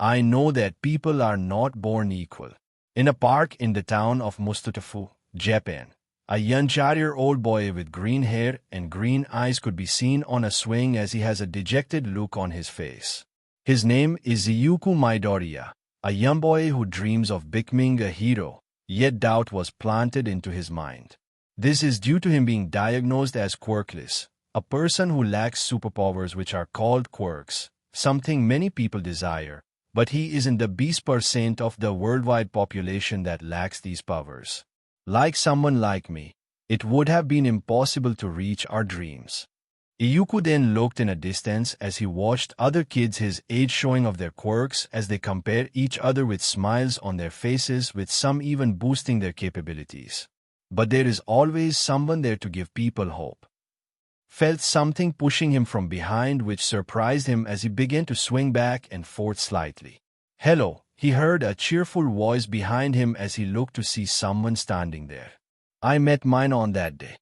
I know that people are not born equal. In a park in the town of Mustutafu, Japan, a young 4-year-old boy with green hair and green eyes could be seen on a swing as he has a dejected look on his face. His name is IZUKU Midoriya, a young boy who dreams of becoming a hero, yet doubt was planted into his mind. This is due to him being diagnosed as quirkless, a person who lacks superpowers which are called quirks, something many people desire, but he is in the 20% of the worldwide population that lacks these powers. Like someone like me, it would have been impossible to reach our dreams. Iyuku then looked in a distance as he watched other kids his age showing off their quirks as they compare each other with smiles on their faces, with some even boosting their capabilities. But there is always someone there to give people hope. Felt something pushing him from behind which surprised him as he began to swing back and forth slightly. "Hello," he heard a cheerful voice behind him as he looked to see someone standing there. "I met mine on that day."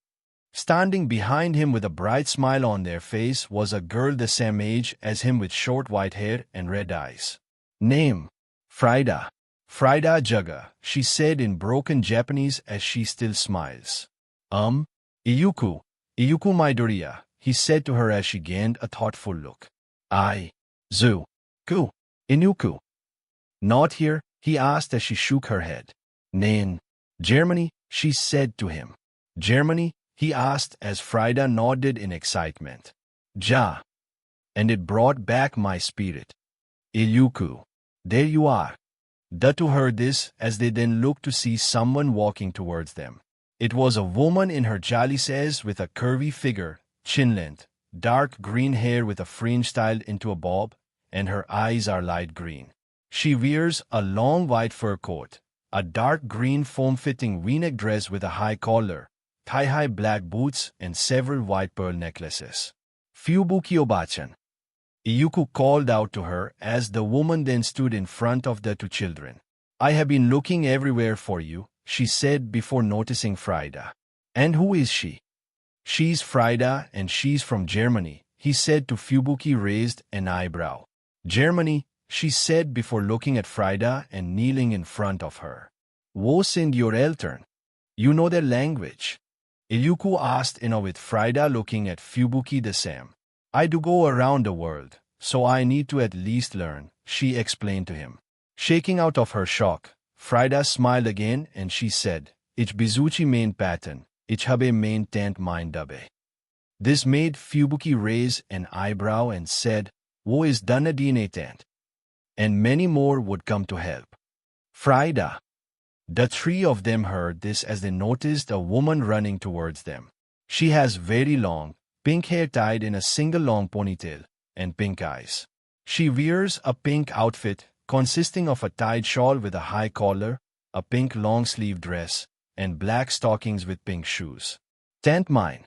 Standing behind him with a bright smile on their face was a girl the same age as him with short white hair and red eyes. "Name? Frida. Frida Jaga," she said in broken Japanese as she still smiles. Iyuku Midoriya," he said to her as she gained a thoughtful look. "IZUKU Iyuku. Not here?" he asked as she shook her head. "Nein. Germany," she said to him. "Germany?" he asked as Frida nodded in excitement. "Ja. And it brought back my spirit. Iyuku. There you are." The two heard this as they then looked to see someone walking towards them. It was a woman in her chalices with a curvy figure, chin-length, dark green hair with a fringe styled into a bob, and her eyes are light green. She wears a long white fur coat, a dark green form-fitting v-neck dress with a high collar, thigh-high black boots, and several white pearl necklaces. "Fubuki-obachan," Iyuku called out to her as the woman then stood in front of the two children. "I have been looking everywhere for you," she said before noticing Frida. "And who is she?" "She's Frida and she's from Germany," he said to Fubuki, raised an eyebrow. "Germany," she said before looking at Frida and kneeling in front of her. "Wo sind your Eltern? You know their language?" Iyuku asked with Frida looking at Fubuki the same. "I do go around the world, so I need to at least learn," she explained to him. Shaking out of her shock, Frida smiled again and she said, "Ich besuche mein Paten, ich habe mein Tant mein Dabei." This made Fubuki raise an eyebrow and said, "Wo is deine Tant?" And many more would come to help. Frida. The three of them heard this as they noticed a woman running towards them. She has very long, pink hair tied in a single long ponytail, and pink eyes. She wears a pink outfit consisting of a tied shawl with a high collar, a pink long-sleeve dress, and black stockings with pink shoes. "Tant mine,"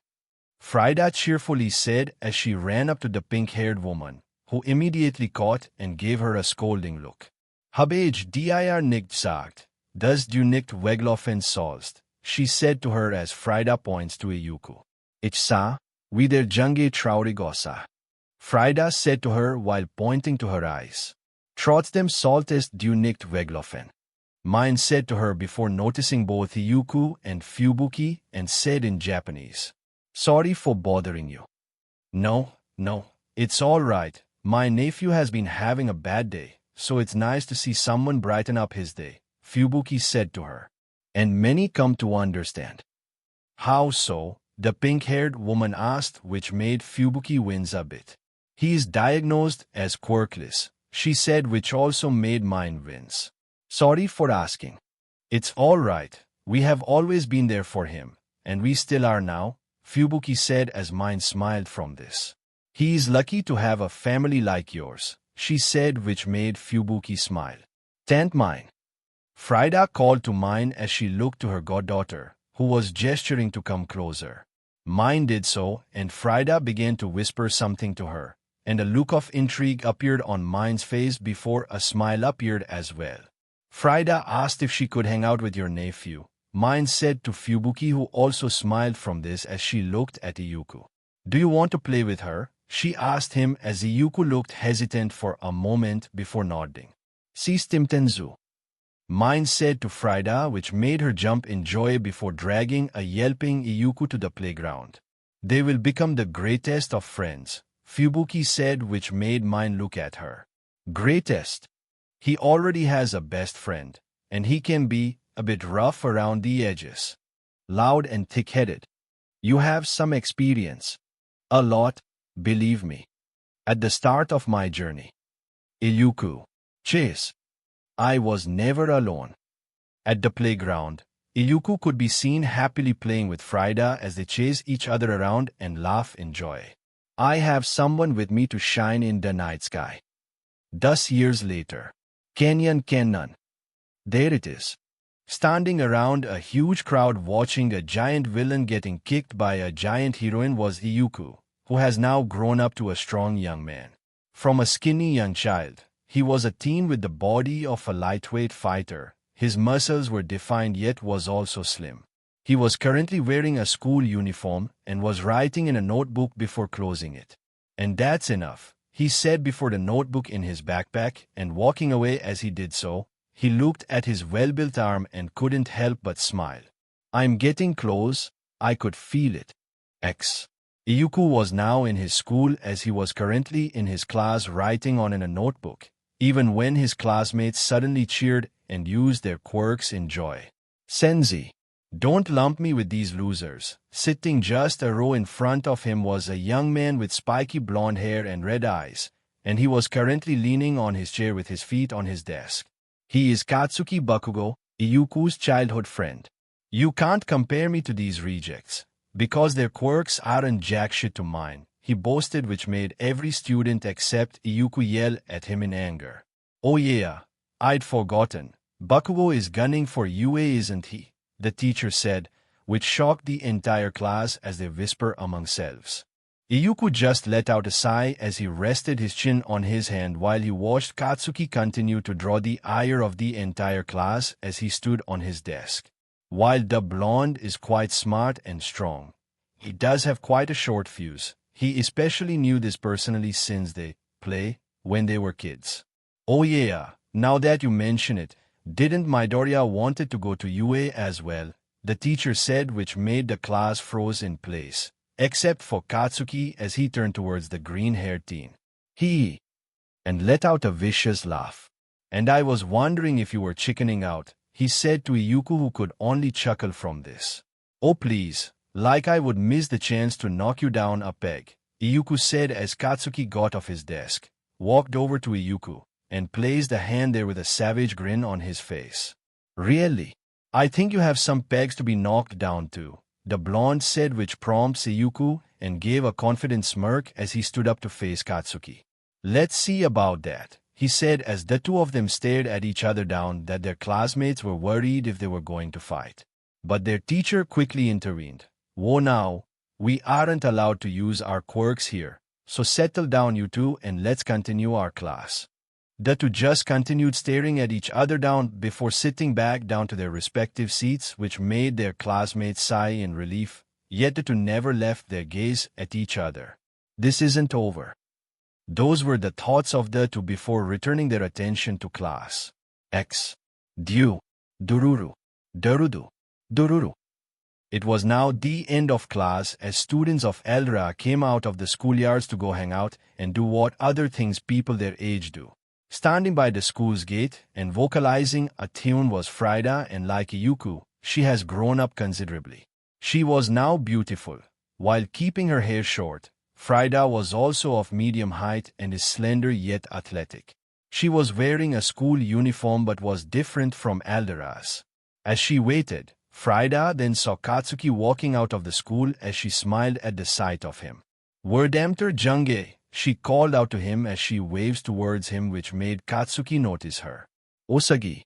Frida cheerfully said as she ran up to the pink-haired woman, who immediately caught and gave her a scolding look. "Habe ich dir nicht gesagt, dass du nicht weglaufen sollst," she said to her as Frida points to Iyuku. "Ich sah, wie der Junge traurig aussah," Frida said to her while pointing to her eyes. "Trotzdem solltest du nicht weglaufen," Mine said to her before noticing both Iyuku and Fubuki and said in Japanese, "Sorry for bothering you." No, it's all right. My nephew has been having a bad day, so it's nice to see someone brighten up his day," Fubuki said to her. "And many come to understand." "How so?" the pink-haired woman asked, which made Fubuki wince a bit. "He is diagnosed as quirkless," she said, which also made mine wince. "Sorry for asking." "It's all right. We have always been there for him, and we still are now," Fubuki said as mine smiled from this. "He is lucky to have a family like yours," she said, which made Fubuki smile. "Tant mine," Frida called to mine as she looked to her goddaughter, who was gesturing to come closer. Mine did so, and Frida began to whisper something to her, and a look of intrigue appeared on mine's face before a smile appeared as well. Frida asked if she could hang out with your nephew, mine said to Fubuki, who also smiled from this as she looked at Iyuku. "Do you want to play with her?" she asked him as IZUKU looked hesitant for a moment before nodding. Sistimtenzu. Mine said to Frida, which made her jump in joy before dragging a yelping IZUKU to the playground. They will become the greatest of friends, Fubuki said, which made Mine look at her. Greatest? He already has a best friend, and he can be a bit rough around the edges. Loud and thick-headed. You have some experience. A lot, believe me. At the start of my journey. IZUKU. Chase. I was never alone. At the playground, IZUKU could be seen happily playing with Frida as they chase each other around and laugh in joy. I have someone with me to shine in the night sky. Thus years later. Kenyan. There it is. Standing around a huge crowd watching a giant villain getting kicked by a giant heroine was IZUKU, who has now grown up to a strong young man. From a skinny young child, he was a teen with the body of a lightweight fighter. His muscles were defined yet was also slim. He was currently wearing a school uniform and was writing in a notebook before closing it. And that's enough, he said before the notebook in his backpack, and walking away as he did so, he looked at his well-built arm and couldn't help but smile. I'm getting close, I could feel it. IZUKU was now in his school as he was currently in his class writing on in a notebook, even when his classmates suddenly cheered and used their quirks in joy. Senzi. Don't lump me with these losers. Sitting just a row in front of him was a young man with spiky blonde hair and red eyes, and he was currently leaning on his chair with his feet on his desk. He is Katsuki Bakugo, IZUKU's childhood friend. You can't compare me to these rejects, because their quirks aren't jack shit to mine, he boasted, which made every student except IZUKU yell at him in anger. Oh yeah, I'd forgotten. Bakugo is gunning for UA, isn't he? The teacher said, which shocked the entire class as they whisper among selves. IZUKU just let out a sigh as he rested his chin on his hand while he watched Katsuki continue to draw the ire of the entire class as he stood on his desk. While the blonde is quite smart and strong, he does have quite a short fuse. He especially knew this personally since they play when they were kids. Oh yeah, now that you mention it, didn't Midoriya wanted to go to UA as well? The teacher said, which made the class froze in place, except for Katsuki as he turned towards the green-haired teen. And let out a vicious laugh. And I was wondering if you were chickening out, he said to IZUKU, who could only chuckle from this. Oh please, like I would miss the chance to knock you down a peg, IZUKU said as Katsuki got off his desk, walked over to IZUKU, and placed a hand there with a savage grin on his face. Really? I think you have some pegs to be knocked down too, the blonde said, which prompts IZUKU and gave a confident smirk as he stood up to face Katsuki. Let's see about that, he said as the two of them stared at each other down that their classmates were worried if they were going to fight. But their teacher quickly intervened. Whoa now, we aren't allowed to use our quirks here, so settle down you two and let's continue our class. The two just continued staring at each other down before sitting back down to their respective seats, which made their classmates sigh in relief, yet the two never left their gaze at each other. This isn't over. Those were the thoughts of the two before returning their attention to class. Dururu. Dururu. It was now the end of class as students of Eldra came out of the schoolyards to go hang out and do what other things people their age do. Standing by the school's gate and vocalizing a tune was Frida, and like IZUKU, she has grown up considerably. She was now beautiful. While keeping her hair short, Frida was also of medium height and is slender yet athletic. She was wearing a school uniform but was different from Aldera's. As she waited, Frida then saw Katsuki walking out of the school as she smiled at the sight of him. Werdamter Junge, she called out to him as she waves towards him, which made Katsuki notice her. Osagi.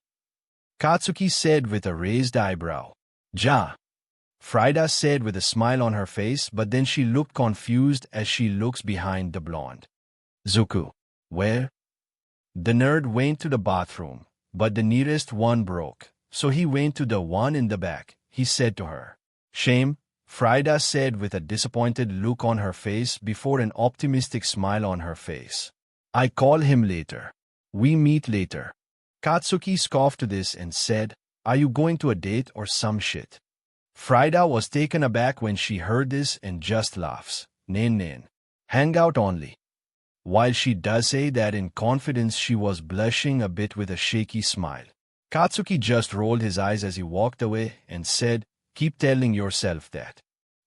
Katsuki said with a raised eyebrow. Ja. Frida said with a smile on her face, but then she looked confused as she looks behind the blonde. Zuku. Where? The nerd went to the bathroom, but the nearest one broke, so he went to the one in the back, he said to her. Shame, Frida said with a disappointed look on her face before an optimistic smile on her face. I call him later. We meet later. Katsuki scoffed to this and said, Are you going to a date or some shit? Frida was taken aback when she heard this and just laughs. Nain. Hang out only. While she does say that in confidence, she was blushing a bit with a shaky smile. Katsuki just rolled his eyes as he walked away and said, Keep telling yourself that.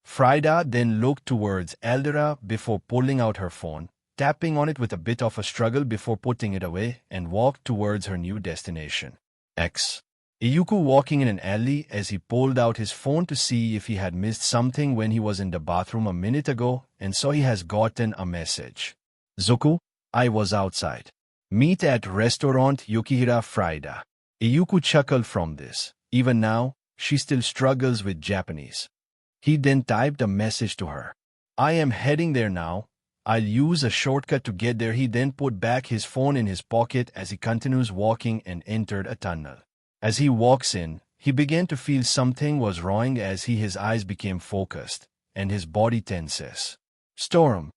Frida then looked towards Eldera before pulling out her phone, tapping on it with a bit of a struggle before putting it away, and walked towards her new destination. IZUKU walking in an alley as he pulled out his phone to see if he had missed something when he was in the bathroom a minute ago, and so he has gotten a message. Zuku, I was outside. Meet at restaurant Yukihira Frida. IZUKU chuckled from this. Even now, she still struggles with Japanese. He then typed a message to her. I am heading there now. I'll use a shortcut to get there. He then put back his phone in his pocket as he continues walking and entered a tunnel. As he walks in, he began to feel something was wrong as his eyes became focused, and his body tenses. Storm.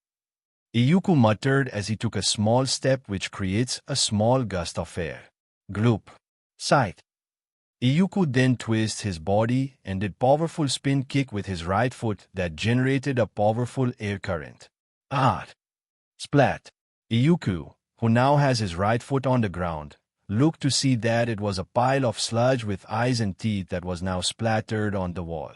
IZUKU muttered as he took a small step which creates a small gust of air. Gloop. Sight. IZUKU then twists his body and did powerful spin kick with his right foot that generated a powerful air current. Splat. IZUKU, who now has his right foot on the ground, looked to see that it was a pile of sludge with eyes and teeth that was now splattered on the wall.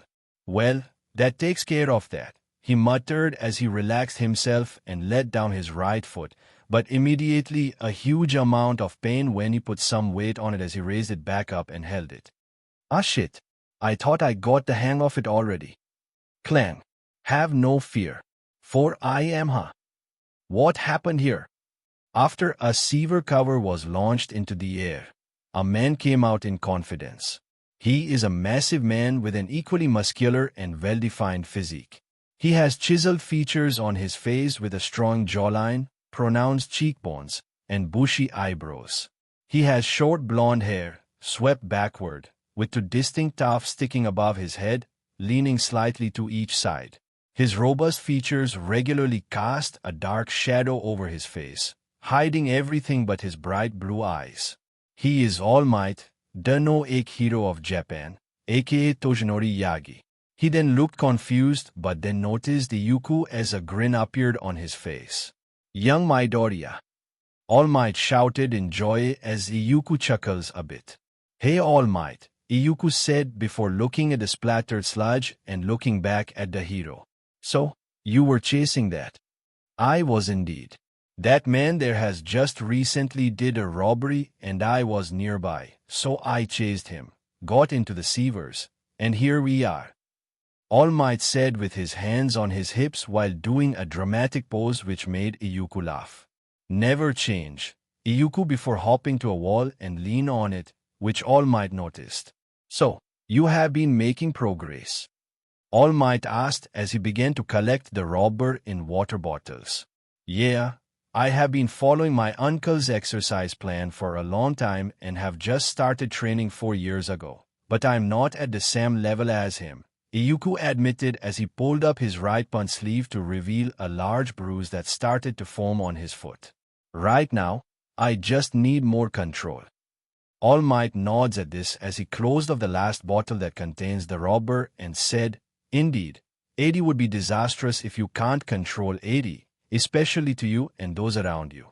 Well, that takes care of that, he muttered as he relaxed himself and let down his right foot, but immediately a huge amount of pain when he put some weight on it as he raised it back up and held it. Ah shit, I thought I got the hang of it already. Clang. Have no fear. For I am What happened here? After a silver cover was launched into the air, a man came out in confidence. He is a massive man with an equally muscular and well-defined physique. He has chiseled features on his face with a strong jawline, pronounced cheekbones, and bushy eyebrows. He has short blonde hair, swept backward, with two distinct tufts sticking above his head, leaning slightly to each side. His robust features regularly cast a dark shadow over his face, hiding everything but his bright blue eyes. He is All Might, the no-ake hero of Japan, aka Toshinori Yagi. He then looked confused but then noticed IZUKU as a grin appeared on his face. Young Midoriya. All Might shouted in joy as IZUKU chuckles a bit. Hey All Might, IZUKU said before looking at the splattered sludge and looking back at the hero. So, you were chasing that? I was indeed. That man there has just recently did a robbery and I was nearby, so I chased him, got into the sewers, and here we are. All Might said with his hands on his hips while doing a dramatic pose which made IZUKU laugh. Never change, IZUKU before hopping to a wall and lean on it, which All Might noticed. So, you have been making progress? All Might asked as he began to collect the robber in water bottles. Yeah, I have been following my uncle's exercise plan for a long time and have just started training 4 years ago, but I'm not at the same level as him, IZUKU admitted as he pulled up his right pant sleeve to reveal a large bruise that started to form on his foot. Right now, I just need more control. All Might nods at this as he closed off the last bottle that contains the robber and said, Indeed, 80 would be disastrous if you can't control 80, especially to you and those around you.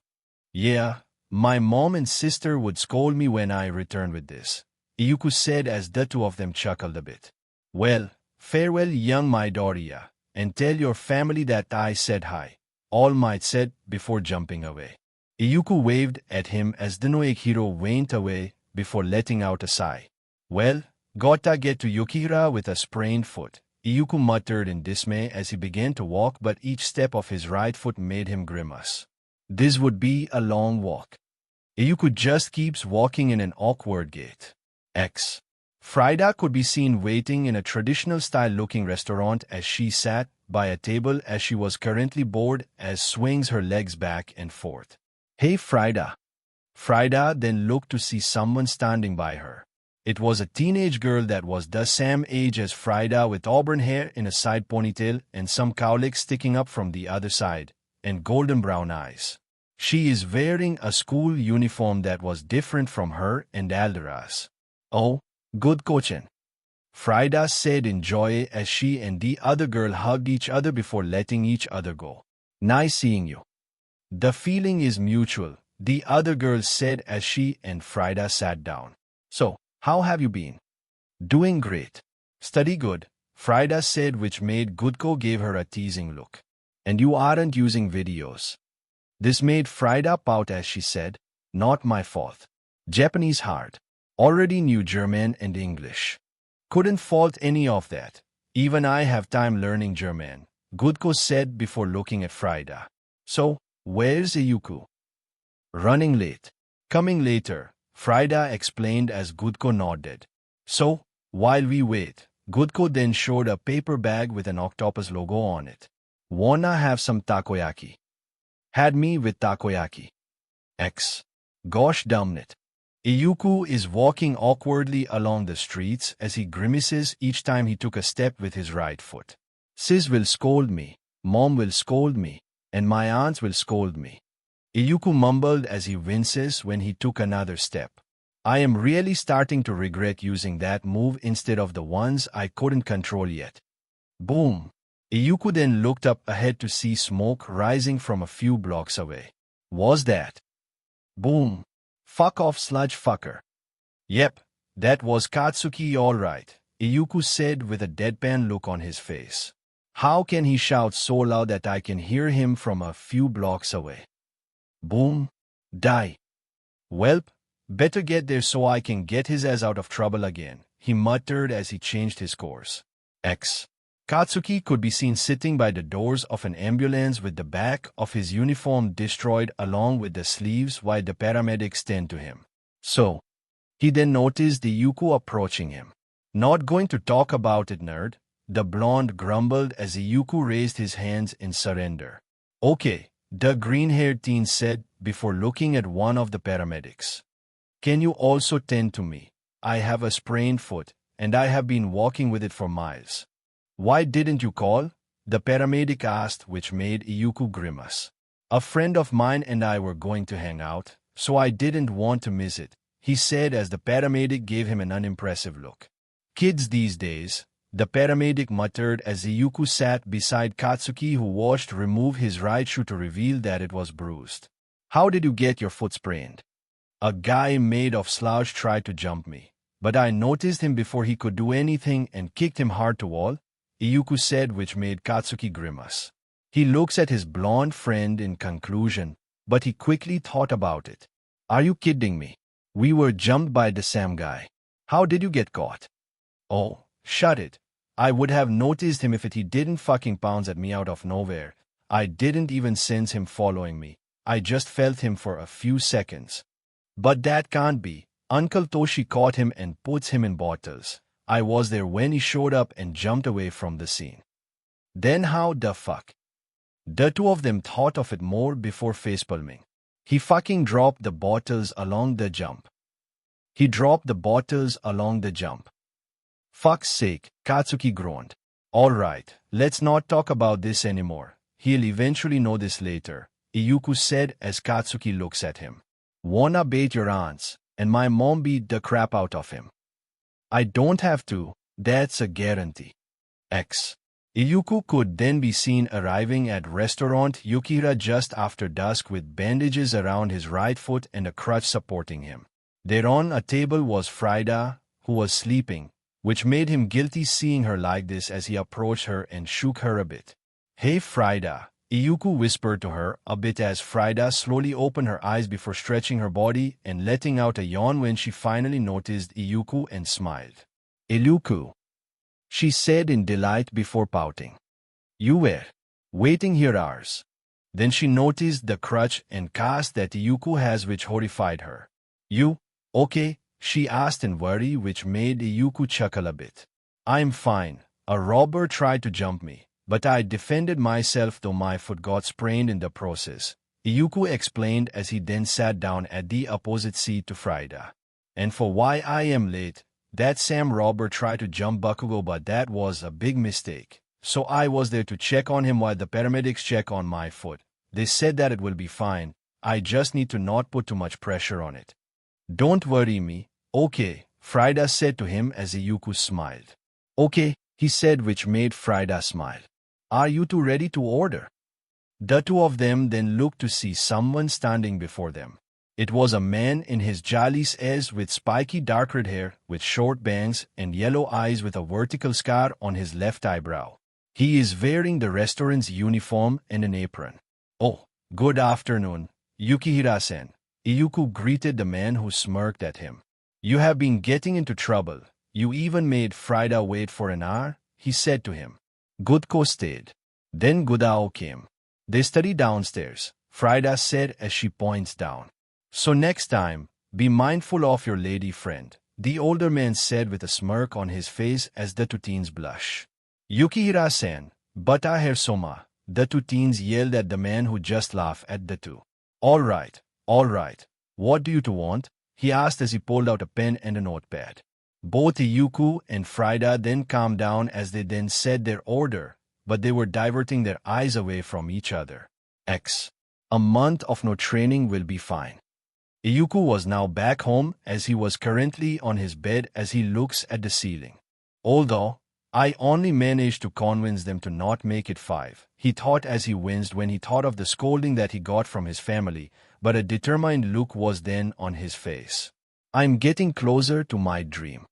Yeah, my mom and sister would scold me when I returned with this, IZUKU said as the two of them chuckled a bit. Well, farewell young Midoriya, and tell your family that I said hi, All Might said before jumping away. IZUKU waved at him as the no-ake hero went away before letting out a sigh. Well, gotta get to Yukihira with a sprained foot, IZUKU muttered in dismay as he began to walk, but each step of his right foot made him grimace. This would be a long walk. IZUKU just keeps walking in an awkward gait. Frida could be seen waiting in a traditional style-looking restaurant as she sat by a table as she was currently bored as swings her legs back and forth. Hey Frida. Frida then looked to see someone standing by her. It was a teenage girl that was the same age as Frida, with auburn hair in a side ponytail and some cowlicks sticking up from the other side, and golden brown eyes. She is wearing a school uniform that was different from her and Aldera's. Oh, good coaching, Frida said in joy as she and the other girl hugged each other before letting each other go. Nice seeing you. The feeling is mutual, the other girl said as she and Frida sat down. So, how have you been? Doing great. Study good, Frida said, which made Gutko gave her a teasing look. And you aren't using videos. This made Frida pout as she said, not my fault. Japanese hard. Already knew German and English. Couldn't fault any of that. Even I have time learning German, Gutko said before looking at Frida. So, where's IZUKU? Running late. Coming later, Frida explained as Gutko nodded. So, while we wait, Gutko then showed a paper bag with an octopus logo on it. Wanna have some takoyaki? Had me with takoyaki. X. Gosh damn it. IZUKU is walking awkwardly along the streets as he grimaces each time he took a step with his right foot. Sis will scold me, Mom will scold me, and my aunts will scold me. IZUKU mumbled as he winces when he took another step. I am really starting to regret using that move instead of the ones I couldn't control yet. Boom. IZUKU then looked up ahead to see smoke rising from a few blocks away. Was that? Boom. Fuck off, sludge fucker. Yep, that was Katsuki all right, IZUKU said with a deadpan look on his face. How can he shout so loud that I can hear him from a few blocks away? Boom. Die. Welp, better get there so I can get his ass out of trouble again, he muttered as he changed his course. X. Katsuki could be seen sitting by the doors of an ambulance with the back of his uniform destroyed along with the sleeves while the paramedics tend to him. So, he then noticed IZUKU approaching him. Not going to talk about it, nerd, the blonde grumbled as IZUKU raised his hands in surrender. Okay, the green-haired teen said before looking at one of the paramedics. Can you also tend to me? I have a sprained foot, and I have been walking with it for miles. Why didn't you call? The paramedic asked, which made IZUKU grimace. A friend of mine and I were going to hang out, so I didn't want to miss it, he said as the paramedic gave him an unimpressive look. Kids these days, the paramedic muttered as IZUKU sat beside Katsuki, who watched remove his right shoe to reveal that it was bruised. How did you get your foot sprained? A guy made of slouch tried to jump me, but I noticed him before he could do anything and kicked him hard to wall, IZUKU said, which made Katsuki grimace. He looks at his blonde friend in conclusion, but he quickly thought about it. Are you kidding me? We were jumped by the same guy. How did you get caught? Oh, shut it. I would have noticed him if he didn't fucking pounce at me out of nowhere. I didn't even sense him following me. I just felt him for a few seconds. But that can't be. Uncle Toshi caught him and puts him in bottles. I was there when he showed up and jumped away from the scene. Then how the fuck? The two of them thought of it more before facepalming. He fucking dropped the bottles along the jump. He dropped the bottles along the jump. Fuck's sake, Katsuki groaned. Alright, let's not talk about this anymore. He'll eventually know this later, IZUKU said as Katsuki looks at him. Wanna bait your aunts, and my mom beat the crap out of him. I don't have to, that's a guarantee. X. IZUKU could then be seen arriving at restaurant Yukihira just after dusk with bandages around his right foot and a crutch supporting him. There on a table was Frida, who was sleeping, which made him guilty seeing her like this as he approached her and shook her a bit. Hey Frida, IZUKU whispered to her a bit as Frida slowly opened her eyes before stretching her body and letting out a yawn when she finally noticed IZUKU and smiled. IZUKU, she said in delight before pouting. You were waiting here hours. Then she noticed the crutch and cast that IZUKU has, which horrified her. You, okay? She asked in worry, which made IZUKU chuckle a bit. I'm fine. A robber tried to jump me, but I defended myself though my foot got sprained in the process, IZUKU explained as he then sat down at the opposite seat to Frida. And for why I am late, that Sam robber tried to jump Bakugo, but that was a big mistake. So I was there to check on him while the paramedics check on my foot. They said that it will be fine. I just need to not put too much pressure on it. Don't worry me. Okay, Frida said to him as IZUKU smiled. Okay, he said, which made Frida smile. Are you two ready to order? The two of them then looked to see someone standing before them. It was a man in his jalis with spiky dark red hair, with short bangs and yellow eyes with a vertical scar on his left eyebrow. He is wearing the restaurant's uniform and an apron. Oh, good afternoon, Yukihira-san. IZUKU greeted the man who smirked at him. You have been getting into trouble. You even made Frida wait for an hour, he said to him. Gudko stayed. Then Gudao came. They studied downstairs, Frida said as she points down. So next time, be mindful of your lady friend, the older man said with a smirk on his face as the two teens blush. Yukihira-san, bata hair soma, the two teens yelled at the man who just laughed at the two. All right. What do you two want? He asked as he pulled out a pen and a notepad. Both IZUKU and Frida then calmed down as they then said their order, but they were diverting their eyes away from each other. A month of no training will be fine. IZUKU was now back home as he was currently on his bed as he looks at the ceiling. Although, I only managed to convince them to not make it 5, he thought as he winced when he thought of the scolding that he got from his family, but a determined look was then on his face. I'm getting closer to my dream.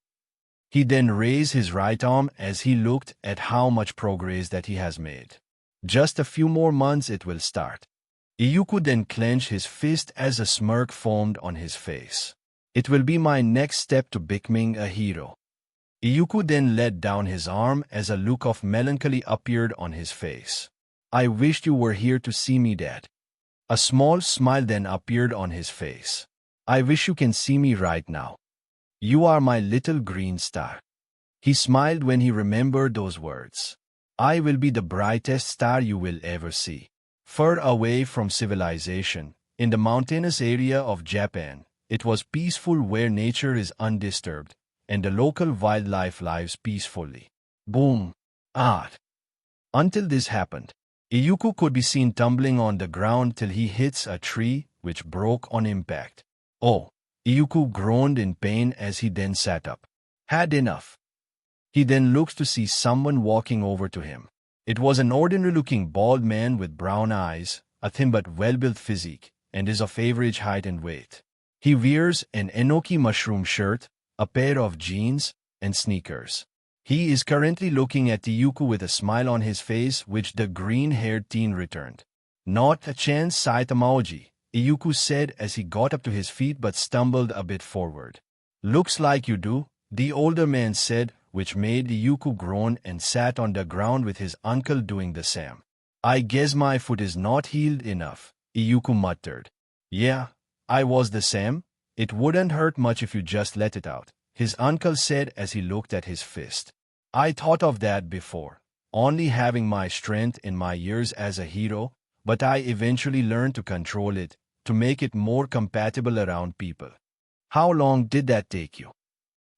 He then raised his right arm as he looked at how much progress that he has made. Just a few more months it will start. IZUKU then clenched his fist as a smirk formed on his face. It will be my next step to becoming a hero. IZUKU then let down his arm as a look of melancholy appeared on his face. I wished you were here to see me, Dad. A small smile then appeared on his face. I wish you can see me right now. You are my little green star. He smiled when he remembered those words. I will be the brightest star you will ever see. Far away from civilization, in the mountainous area of Japan, it was peaceful where nature is undisturbed, and the local wildlife lives peacefully. Boom! Until this happened, IZUKU could be seen tumbling on the ground till he hits a tree, which broke on impact. Oh! IZUKU groaned in pain as he then sat up. Had enough. He then looks to see someone walking over to him. It was an ordinary-looking bald man with brown eyes, a thin but well-built physique, and is of average height and weight. He wears an enoki mushroom shirt, a pair of jeans, and sneakers. He is currently looking at IZUKU with a smile on his face, which the green-haired teen returned. Not a chance, Saitamaoji, IZUKU said as he got up to his feet but stumbled a bit forward. Looks like you do, the older man said, which made IZUKU groan and sat on the ground with his uncle doing the same. I guess my foot is not healed enough, IZUKU muttered. Yeah, I was the same. It wouldn't hurt much if you just let it out, his uncle said as he looked at his fist. I thought of that before, only having my strength in my years as a hero, but I eventually learned to control it, to make it more compatible around people. How long did that take you?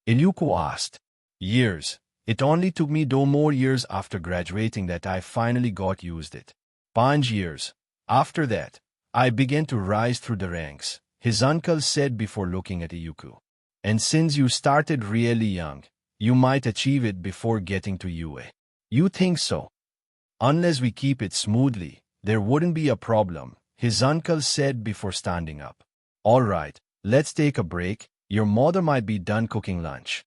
IZUKU asked. Years. It only took me 2 more years after graduating that I finally got used it. 5 years. After that, I began to rise through the ranks, his uncle said before looking at IZUKU. And since you started really young, you might achieve it before getting to UA. You think so? Unless we keep it smoothly, there wouldn't be a problem, his uncle said before standing up. All right, let's take a break. Your mother might be done cooking lunch.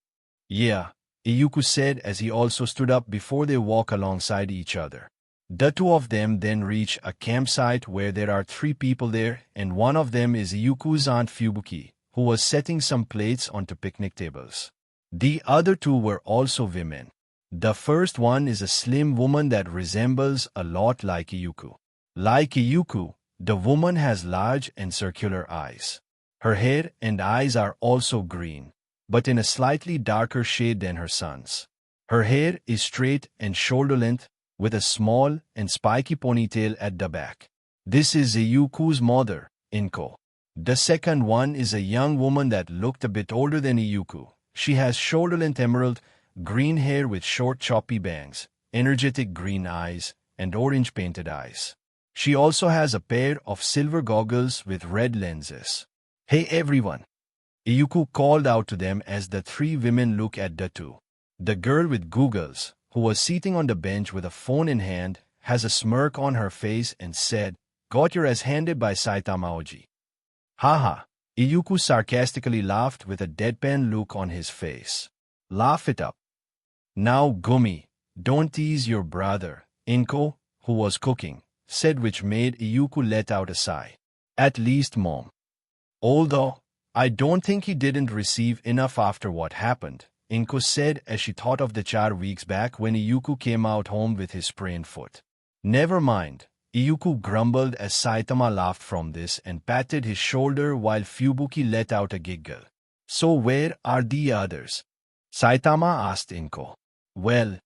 Yeah, IZUKU said as he also stood up before they walked alongside each other. The two of them then reach a campsite where there are 3 people there, and one of them is IZUKU's Aunt Fubuki, who was setting some plates onto picnic tables. The other 2 were also women. The first one is a slim woman that resembles a lot like IZUKU. Like IZUKU, the woman has large and circular eyes. Her hair and eyes are also green, but in a slightly darker shade than her son's. Her hair is straight and shoulder-length, with a small and spiky ponytail at the back. This is IZUKU's mother, Inko. The second one is a young woman that looked a bit older than IZUKU, She has shoulder-length emerald green hair with short choppy bangs, energetic green eyes, and orange painted eyes. She also has a pair of silver goggles with red lenses. Hey everyone! IZUKU called out to them as the three women looked at the two. The girl with goggles, who was sitting on the bench with a phone in hand, has a smirk on her face and said, "Got your ass handed by Saitama-oji." Haha, IZUKU sarcastically laughed with a deadpan look on his face. Laugh it up. Now Gumi, don't tease your brother, Inko, who was cooking, said, which made IZUKU let out a sigh. At least Mom. Although, I don't think he didn't receive enough after what happened, Inko said as she thought of the 4 weeks back when IZUKU came out home with his sprained foot. Never mind, IZUKU grumbled as Saitama laughed from this and patted his shoulder while Fubuki let out a giggle. So where are the others? Saitama asked Inko. Well,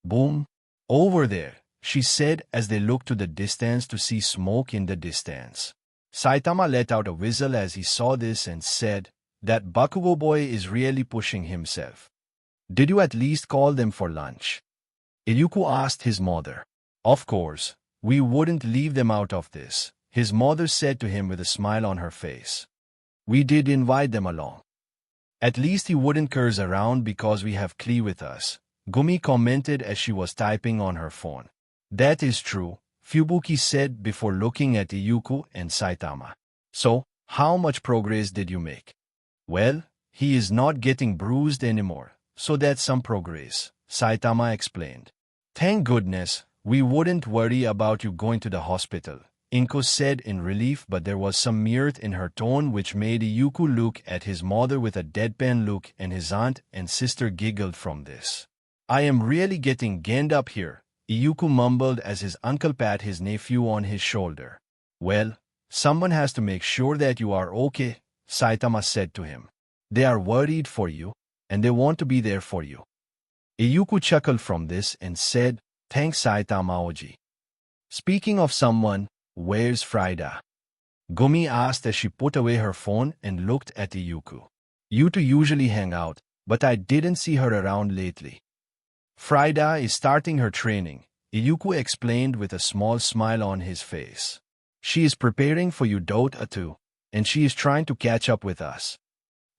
boom, over there, she said as they looked to the distance to see smoke in the distance. Saitama let out a whistle as he saw this and said, "That Bakugo boy is really pushing himself. Did you at least call them for lunch?" IZUKU asked his mother. Of course, we wouldn't leave them out of this, his mother said to him with a smile on her face. We did invite them along. At least he wouldn't curse around because we have Klee with us, Gumi commented as she was typing on her phone. That is true, Fubuki said before looking at IZUKU and Saitama. So, how much progress did you make? Well, he is not getting bruised anymore, so that's some progress, Saitama explained. Thank goodness, we wouldn't worry about you going to the hospital, Inko said in relief, but there was some mirth in her tone which made IZUKU look at his mother with a deadpan look, and his aunt and sister giggled from this. I am really getting ganged up here, IZUKU mumbled as his uncle pat his nephew on his shoulder. Well, someone has to make sure that you are okay, Saitama said to him. They are worried for you, and they want to be there for you. IZUKU chuckled from this and said, Thanks Saitama-oji. Speaking of someone, where's Frida? Gumi asked as she put away her phone and looked at IZUKU. You two usually hang out, but I didn't see her around lately. Frida is starting her training, IZUKU explained with a small smile on his face. She is preparing for Dota too, and she is trying to catch up with us.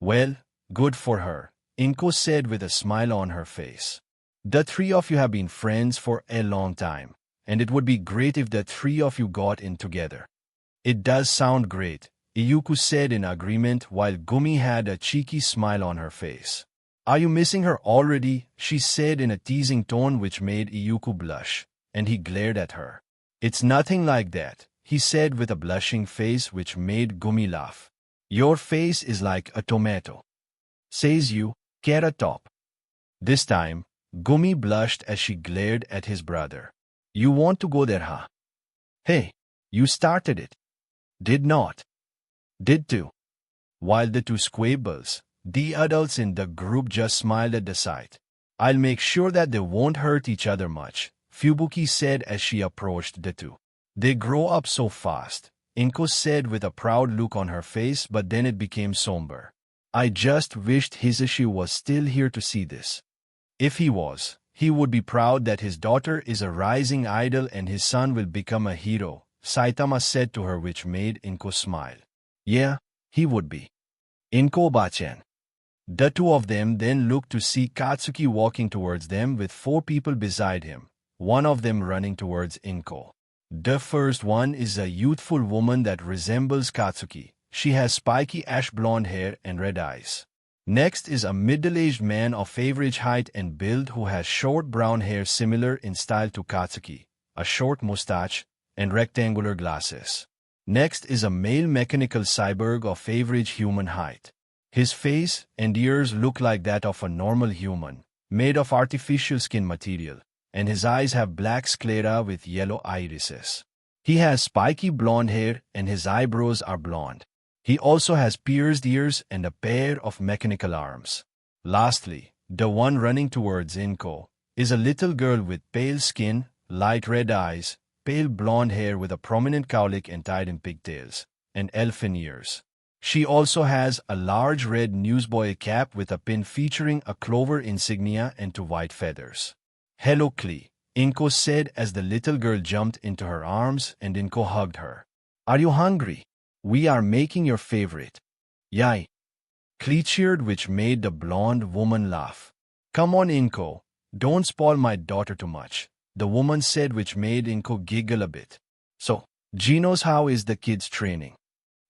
Well, good for her, Inko said with a smile on her face. The three of you have been friends for a long time, and it would be great if the three of you got in together. It does sound great, IZUKU said in agreement while Gumi had a cheeky smile on her face. Are you missing her already? She said in a teasing tone which made IZUKU blush, and he glared at her. It's nothing like that, he said with a blushing face which made Gumi laugh. Your face is like a tomato. Says you, Carrot Top. This time, Gumi blushed as she glared at his brother. You want to go there, huh? Hey, you started it. Did not. Did too. While the two squabbles, the adults in the group just smiled at the sight. I'll make sure that they won't hurt each other much, Fubuki said as she approached the two. They grow up so fast, Inko said with a proud look on her face, but then it became somber. I just wished Hisashi was still here to see this. If he was, he would be proud that his daughter is a rising idol and his son will become a hero, Saitama said to her, which made Inko smile. Yeah, he would be. Inko-bachan. The two of them then looked to see Katsuki walking towards them with 4 people beside him, one of them running towards Inko. The first one is a youthful woman that resembles Katsuki. She has spiky ash blonde hair and red eyes. Next is a middle-aged man of average height and build who has short brown hair similar in style to Katsuki, a short mustache, and rectangular glasses. Next is a male mechanical cyborg of average human height. His face and ears look like that of a normal human, made of artificial skin material, and his eyes have black sclera with yellow irises. He has spiky blonde hair and his eyebrows are blonde. He also has pierced ears and a pair of mechanical arms. Lastly, the one running towards Inko is a little girl with pale skin, light red eyes, pale blonde hair with a prominent cowlick and tied in pigtails, and elfin ears. She also has a large red newsboy cap with a pin featuring a clover insignia and 2 white feathers. Hello, Klee, Inko said as the little girl jumped into her arms and Inko hugged her. Are you hungry? We are making your favorite. Yay! Klee cheered, which made the blonde woman laugh. Come on, Inko. Don't spoil my daughter too much, the woman said, which made Inko giggle a bit. So, Genos, how is the kid's training?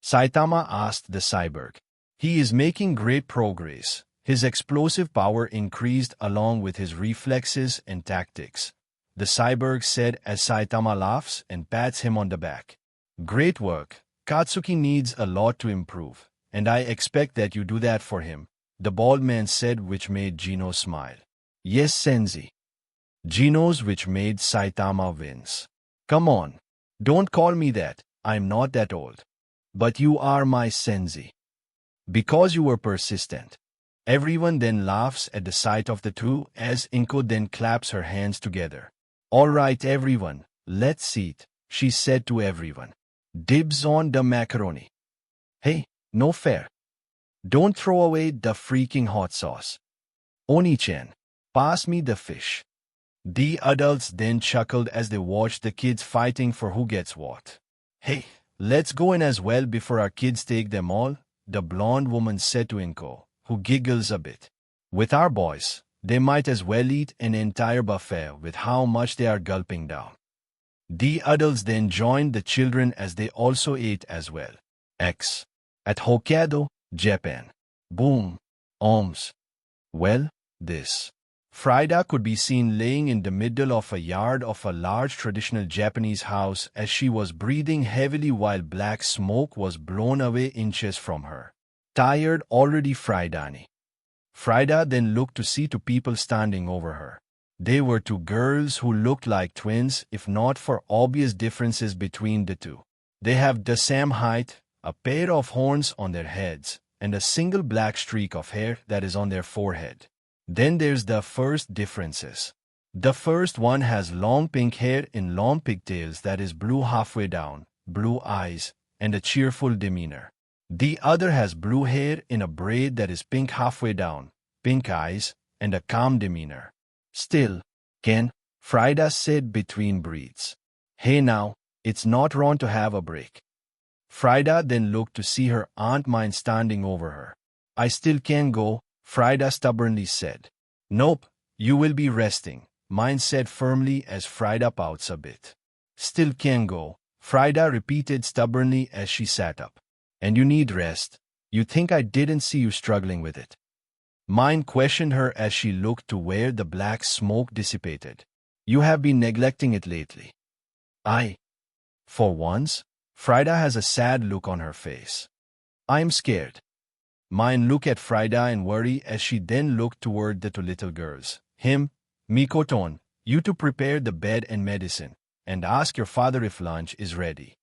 Saitama asked the cyborg. He is making great progress. His explosive power increased along with his reflexes and tactics, the cyborg said as Saitama laughs and pats him on the back. Great work. Katsuki needs a lot to improve, and I expect that you do that for him, the bald man said, which made Genos smile. Yes, Sensei. Genos, which made Saitama wince. Come on. Don't call me that. I'm not that old. But you are my sensei. Because you were persistent. Everyone then laughs at the sight of the two as Inko then claps her hands together. All right, everyone, let's eat, she said to everyone. Dibs on the macaroni. Hey, no fair. Don't throw away the freaking hot sauce. Oni-chan, pass me the fish. The adults then chuckled as they watched the kids fighting for who gets what. Hey, let's go in as well before our kids take them all, the blonde woman said to Inko, who giggles a bit. With our boys, they might as well eat an entire buffet with how much they are gulping down. The adults then joined the children as they also ate as well. X. At Hokkaido, Japan. Boom. Ohms. Well, this. Frida could be seen laying in the middle of a yard of a large traditional Japanese house as she was breathing heavily while black smoke was blown away inches from her. Tired already, Frida. Frida then looked to see 2 people standing over her. They were 2 girls who looked like twins if not for obvious differences between the two. They have the same height, a pair of horns on their heads, and a single black streak of hair that is on their forehead. Then there's the first differences. The first one has long pink hair in long pigtails that is blue halfway down, blue eyes, and a cheerful demeanor. The other has blue hair in a braid that is pink halfway down, pink eyes, and a calm demeanor. Still, Ken, Frida said between breaths. Hey now, it's not wrong to have a break. Frida then looked to see her Aunt Mine standing over her. I still can't go, Frida stubbornly said. Nope, you will be resting, Mine said firmly as Frida pouts a bit. Still can't go, Frida repeated stubbornly as she sat up. And you need rest. You think I didn't see you struggling with it? Mine questioned her as she looked to where the black smoke dissipated. You have been neglecting it lately. For once, Frida has a sad look on her face. I'm scared. Mine looked at Frida in worry as she then looked toward the 2 little girls. Him, Mikoton, you to prepare the bed and medicine, and ask your father if lunch is ready.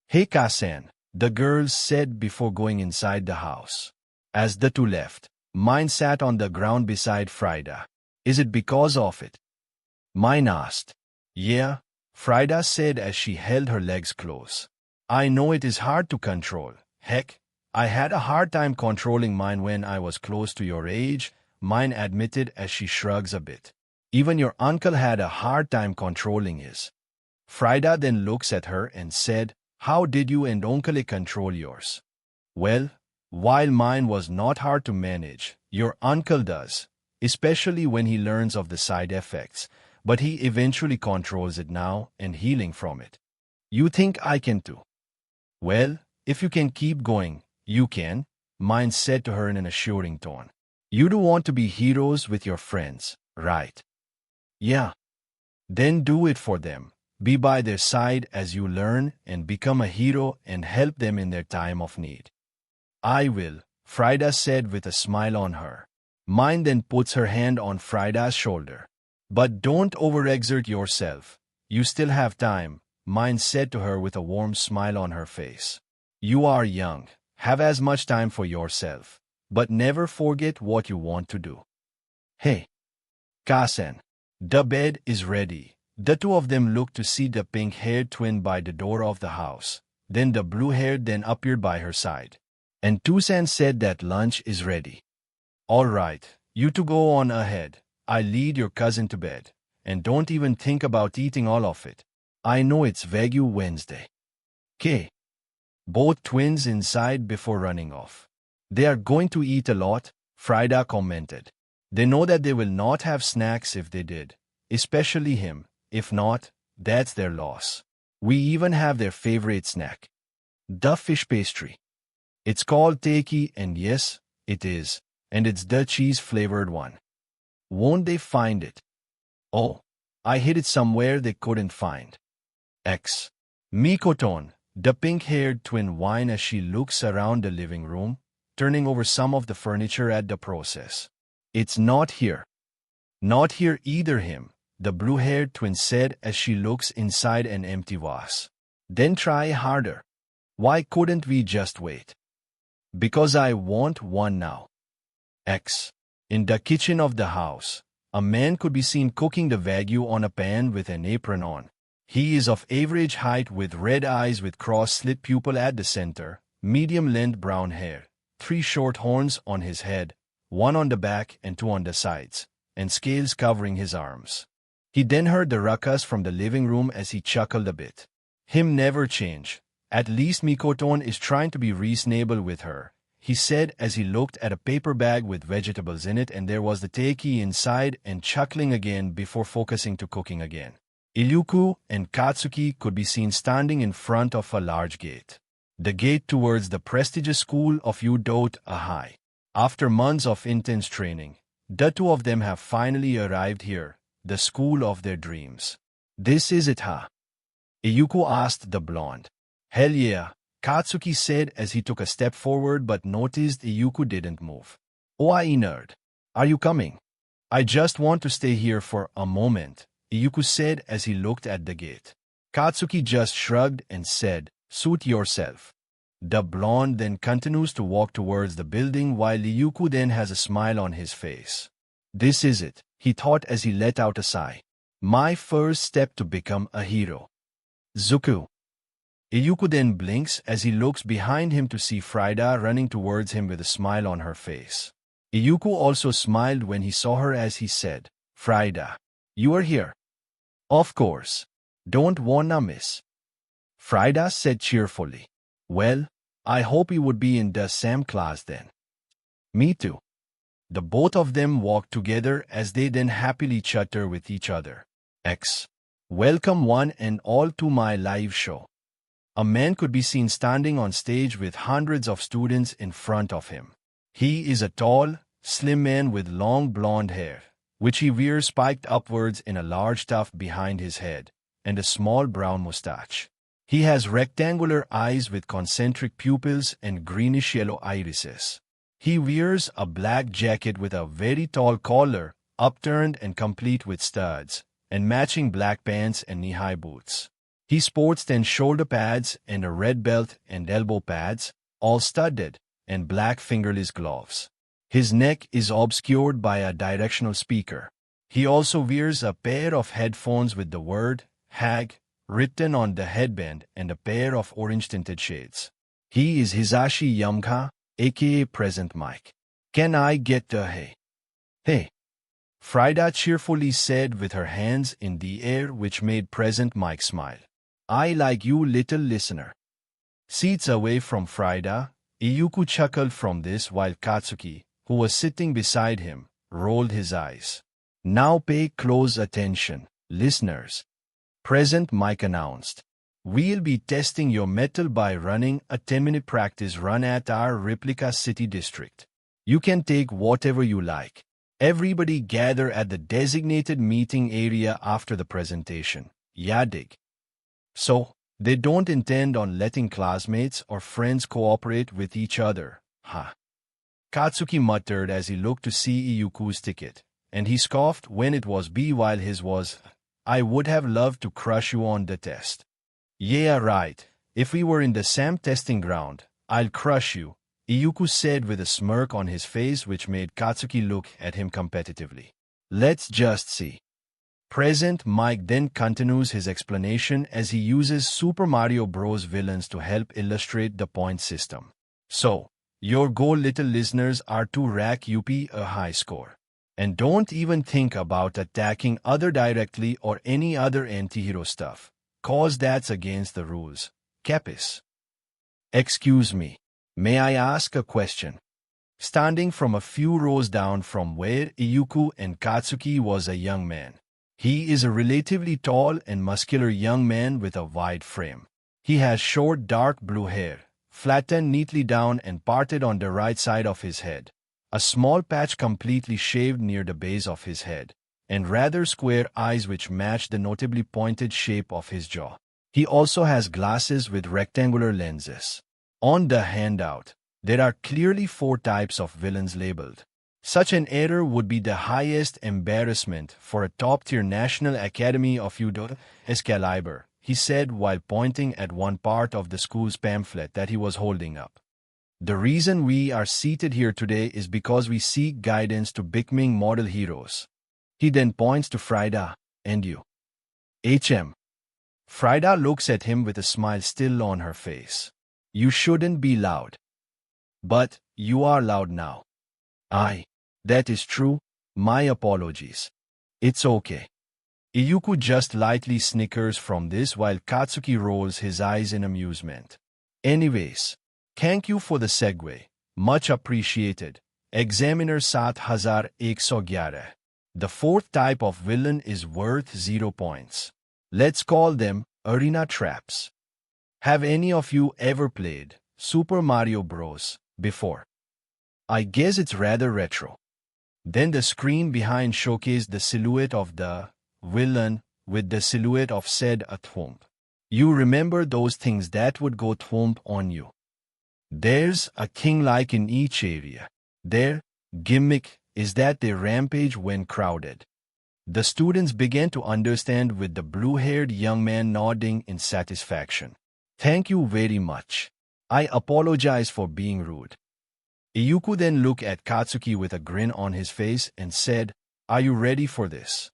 Hey Kasan, the girls said before going inside the house. As the 2 left, Mine sat on the ground beside Frida. Is it because of it? Mine asked. Yeah, Frida said as she held her legs close. I know it is hard to control. Heck, I had a hard time controlling mine when I was close to your age, Mine admitted as she shrugs a bit. Even your uncle had a hard time controlling his. Frida then looks at her and said, how did you and Uncle control yours? Well, while mine was not hard to manage, your uncle does, especially when he learns of the side effects, but he eventually controls it now and healing from it. You think I can too? Well, if you can keep going, you can, mine said to her in an assuring tone. You do want to be heroes with your friends, right? Yeah. Then do it for them. Be by their side as you learn and become a hero and help them in their time of need. I will, Frida said with a smile on her. Mine then puts her hand on Frida's shoulder. But don't overexert yourself. You still have time, Mine said to her with a warm smile on her face. You are young. Have as much time for yourself. But never forget what you want to do. Hey. Kasen. The bed is ready. The 2 of them looked to see the pink-haired twin by the door of the house. Then the blue-haired then appeared by her side. And Tusan said that lunch is ready. All right, you two go on ahead. I'll lead your cousin to bed. And don't even think about eating all of it. I know it's Wagyu Wednesday. K. Both twins inside before running off. They are going to eat a lot, Frida commented. They know that they will not have snacks if they did. Especially him. If not, that's their loss. We even have their favorite snack. The fish pastry. It's called Teiki, and yes, it is. And it's the cheese-flavored one. Won't they find it? Oh, I hid it somewhere they couldn't find. X. Mikoton, the pink-haired twin, whine as she looks around the living room, turning over some of the furniture at the process. It's not here. Not here either, him, the blue-haired twin said as she looks inside an empty vase. Then try harder. Why couldn't we just wait? Because I want one now. X. In the kitchen of the house, a man could be seen cooking the Wagyu on a pan with an apron on. He is of average height with red eyes with cross-slit pupil at the center, medium-length brown hair, 3 short horns on his head, 1 on the back and 2 on the sides, and scales covering his arms. He then heard the ruckus from the living room as he chuckled a bit. Him never change. At least Mikoton is trying to be reasonable with her, he said as he looked at a paper bag with vegetables in it, and there was the teiki inside, and chuckling again before focusing to cooking again. IZUKU and Katsuki could be seen standing in front of a large gate. The gate towards the prestigious school of Udot Ahai. After months of intense training, the two of them have finally arrived here, the school of their dreams. This is it, huh? IZUKU asked the blonde. Hell yeah, Katsuki said as he took a step forward but noticed IZUKU didn't move. Oh, nerd. Are you coming? I just want to stay here for a moment, IZUKU said as he looked at the gate. Katsuki just shrugged and said, suit yourself. The blonde then continues to walk towards the building while IZUKU then has a smile on his face. This is it, he thought as he let out a sigh. My first step to become a hero. Zuku. IZUKU then blinks as he looks behind him to see Frida running towards him with a smile on her face. IZUKU also smiled when he saw her as he said, Frida, you are here. Of course. Don't wanna miss. Frida said cheerfully. Well, I hope you would be in the same class then. Me too. The both of them walked together as they then happily chatter with each other. X. Welcome one and all to my live show. A man could be seen standing on stage with hundreds of students in front of him. He is a tall, slim man with long blonde hair, which he wears spiked upwards in a large tuft behind his head, and a small brown mustache. He has rectangular eyes with concentric pupils and greenish-yellow irises. He wears a black jacket with a very tall collar, upturned and complete with studs, and matching black pants and knee-high boots. He sports 10 shoulder pads and a red belt and elbow pads, all studded, and black fingerless gloves. His neck is obscured by a directional speaker. He also wears a pair of headphones with the word HAG written on the headband and a pair of orange-tinted shades. He is Hisashi Yamka, aka Present Mike. Can I get the hey? Hey. Frida cheerfully said with her hands in the air, which made Present Mike smile. I like you, little listener. Seats away from Frida, IZUKU chuckled from this while Katsuki, who was sitting beside him, rolled his eyes. Now pay close attention, listeners. Present Mike announced. We'll be testing your mettle by running a 10-minute practice run at our replica city district. You can take whatever you like. Everybody gather at the designated meeting area after the presentation. Ya dig. So, they don't intend on letting classmates or friends cooperate with each other, huh? Katsuki muttered as he looked to see IZUKU's ticket, and he scoffed when it was B while his was, I would have loved to crush you on the test. Yeah, right. If we were in the same testing ground, I'll crush you, IZUKU said with a smirk on his face which made Katsuki look at him competitively. Let's just see. Present Mike then continues his explanation as he uses Super Mario Bros. Villains to help illustrate the point system. So, Your goal, little listeners, are to rack a high score. And don't even think about attacking other directly or any other anti-hero stuff, cause that's against the rules. Capis. Excuse me. May I ask a question? Standing from a few rows down from where Iyuku and Katsuki was a young man. He is a relatively tall and muscular young man with a wide frame. He has short dark blue hair, flattened neatly down and parted on the right side of his head. A small patch completely shaved near the base of his head, and rather square eyes which match the notably pointed shape of his jaw. He also has glasses with rectangular lenses. On the handout, there are clearly 4 types of villains labeled. Such an error would be the highest embarrassment for a top-tier National Academy of DISCLAIMER, he said while pointing at one part of the school's pamphlet that he was holding up. The reason we are seated here today is because we seek guidance to becoming model heroes. He then points to Frida, and you. Frida looks at him with a smile still on her face. You shouldn't be loud. But you are loud now. That is true. My apologies. It's okay. Iyuku just lightly snickers from this while Katsuki rolls his eyes in amusement. Anyways, thank you for the segue. Much appreciated. Examiner 7111. The 4th type of villain is worth 0 points. Let's call them arena traps. Have any of you ever played Super Mario Bros. Before? I guess it's rather retro. Then the screen behind showcased the silhouette of the villain with the silhouette of said a thwomp. You remember those things that would go thwomp on you. There's a king-like in each area. Their gimmick is that they rampage when crowded. The students began to understand with the blue-haired young man nodding in satisfaction. Thank you very much. I apologize for being rude. Iyuku then looked at Katsuki with a grin on his face and said, Are you ready for this?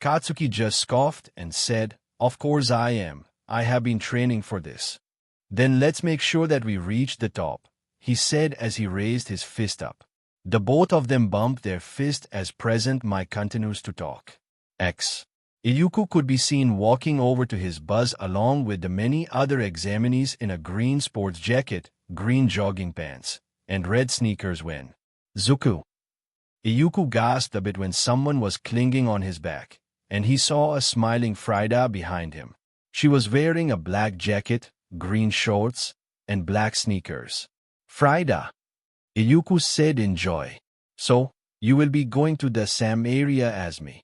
Katsuki just scoffed and said, Of course I am. I have been training for this. Then let's make sure that we reach the top, he said as he raised his fist up. The both of them bumped their fist as Present Mike continues to talk. Iyuku could be seen walking over to his bus along with the many other examinees in a green sports jacket, green jogging pants, and red sneakers when Zuku. Iyuku gasped a bit when someone was clinging on his back, and he saw a smiling Frida behind him. She was wearing a black jacket, green shorts, and black sneakers. Frida, Iyuku said in joy. So, you will be going to the same area as me.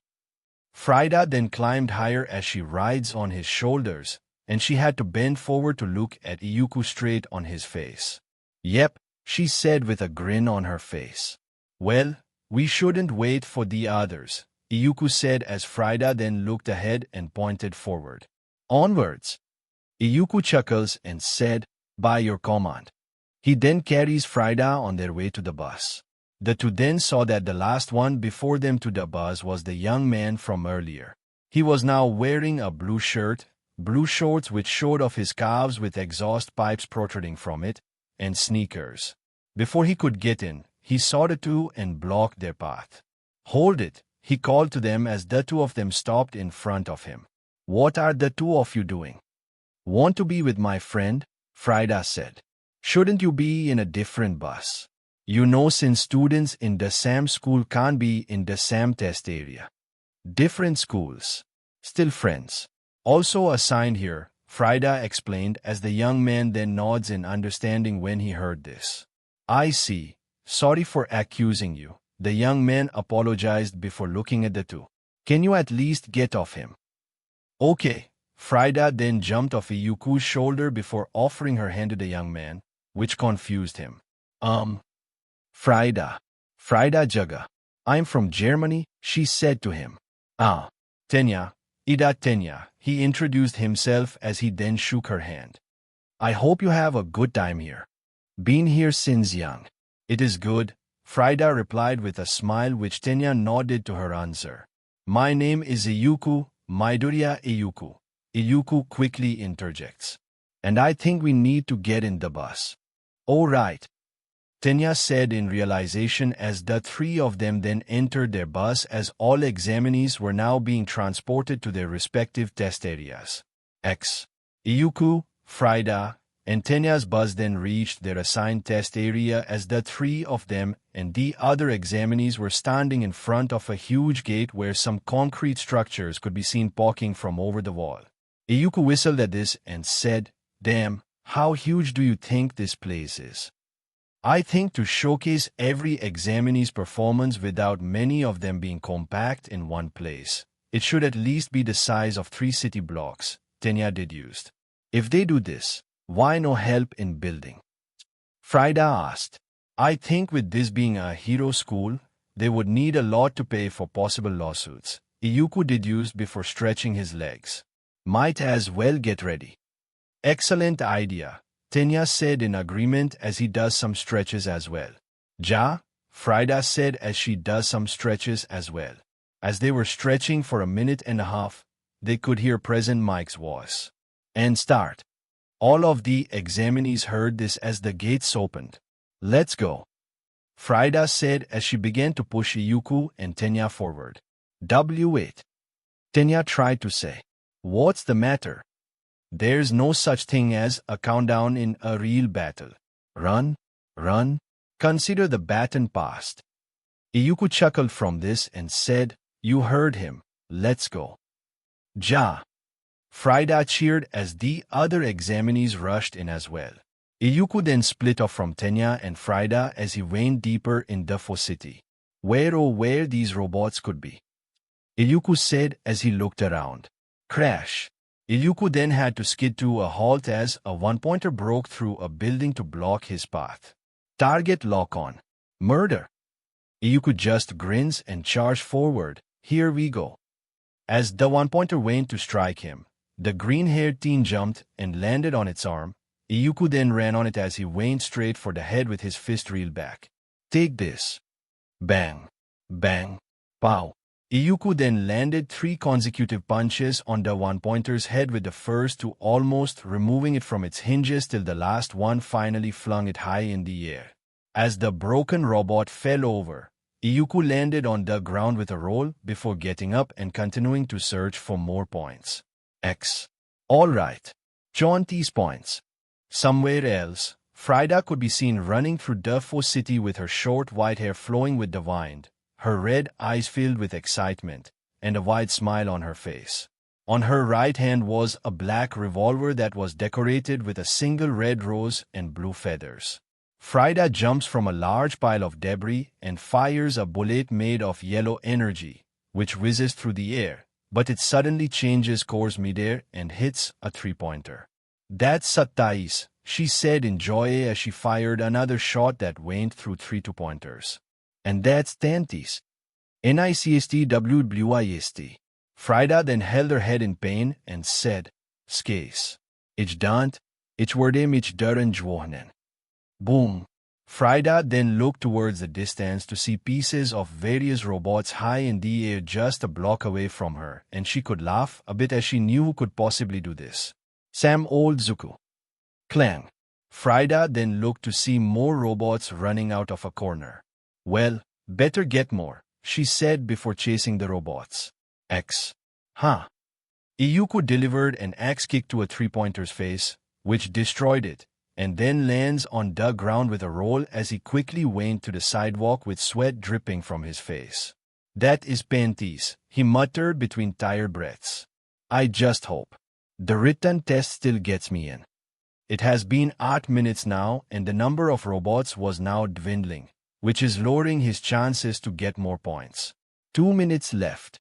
Frida then climbed higher as she rides on his shoulders, and she had to bend forward to look at Iyuku straight on his face. Yep, she said with a grin on her face. Well, we shouldn't wait for the others, Iyuku said as Frida then looked ahead and pointed forward. Onwards. Iyuku chuckles and said, By your command. He then carries Frida on their way to the bus. The two then saw that the last one before them to the bus was the young man from earlier. He was now wearing a blue shirt, blue shorts which showed off his calves with exhaust pipes protruding from it, and sneakers. Before he could get in, he saw the two and blocked their path. Hold it, he called to them as the two of them stopped in front of him. What are the two of you doing? Want to be with my friend? Frida said. Shouldn't you be in a different bus? You know, since students in the same school can't be in the same test area. Different schools. Still friends. Also assigned here, Frida explained as the young man then nods in understanding when he heard this. I see. Sorry for accusing you. The young man apologized before looking at the two. Can you at least get off him? Okay. Frida then jumped off Iyuku's shoulder before offering her hand to the young man, which confused him. Frida Jaga. I'm from Germany, she said to him. Tenya, Ida Tenya, he introduced himself as he then shook her hand. I hope you have a good time here. Been here since young. It is good, Frida replied with a smile which Tenya nodded to her answer. My name is IZUKU Midoriya Iyuku. Iyuku quickly interjects. And I think we need to get in the bus. Oh right. Tenya said in realization as the three of them then entered their bus as all examinees were now being transported to their respective test areas. IZUKU, Frida, and Tenya's bus then reached their assigned test area as the three of them and the other examinees were standing in front of a huge gate where some concrete structures could be seen poking from over the wall. IZUKU whistled at this and said, "Damn, how huge do you think this place is?" "I think to showcase every examinee's performance without many of them being compact in one place, it should at least be the size of 3 city blocks," Tenya deduced. "If they do this, why no help in building?" Frida asked. "I think with this being a hero school, they would need a lot to pay for possible lawsuits," IZUKU deduced before stretching his legs. "Might as well get ready." "Excellent idea," Tenya said in agreement as he does some stretches as well. "Ja," Frida said as she does some stretches as well. As they were stretching for a minute and a half, they could hear President Mike's voice. "And start." All of the examinees heard this as the gates opened. "Let's go," Frida said as she began to push IZUKU and Tenya forward. "Wait," Tenya tried to say. "What's the matter?" "There's no such thing as a countdown in a real battle. Run, run, consider the baton passed." IZUKU chuckled from this and said, "You heard him, let's go." "Ja," Frida cheered as the other examinees rushed in as well. IZUKU then split off from Tenya and Frida as he went deeper in Defo City. Where these robots could be?" IZUKU said as he looked around. Crash. IZUKU then had to skid to a halt as a one-pointer broke through a building to block his path. Target lock on. Murder. IZUKU just grins and charged forward. Here we go. As the one-pointer went to strike him, the green-haired teen jumped and landed on its arm. IZUKU then ran on it as he went straight for the head with his fist reeled back. "Take this." Bang. Bang. Pow. IZUKU then landed 3 consecutive punches on the one-pointer's head with the first 2 almost removing it from its hinges till the last one finally flung it high in the air. As the broken robot fell over, IZUKU landed on the ground with a roll before getting up and continuing to search for more points. All right. 20 points. Somewhere else, Frida could be seen running through Defo City with her short white hair flowing with the wind, her red eyes filled with excitement, and a wide smile on her face. On her right hand was a black revolver that was decorated with a single red rose and blue feathers. Frida jumps from a large pile of debris and fires a bullet made of yellow energy, which whizzes through the air, but it suddenly changes course midair and hits a 3-pointer. "That's Sattais," she said in joy as she fired another shot that went through 3 2-pointers. "And that's Tantis. NICSTWWIST. Frida then held her head in pain and said, "Skes. Ich dant, ich werde mich dörren gewohnen." Boom. Frida then looked towards the distance to see pieces of various robots high in the air just a block away from her, and she could laugh a bit as she knew who could possibly do this. Sam old Zuku. Clang. Frida then looked to see more robots running out of a corner. "Well, better get more," she said before chasing the robots. Huh. IZUKU delivered an axe kick to a 3-pointer's face, which destroyed it, and then lands on the ground with a roll as he quickly went to the sidewalk with sweat dripping from his face. "That is panties," he muttered between tired breaths. "I just hope the written test still gets me in." It has been 8 minutes now, and the number of robots was now dwindling, which is lowering his chances to get more points. 2 minutes left.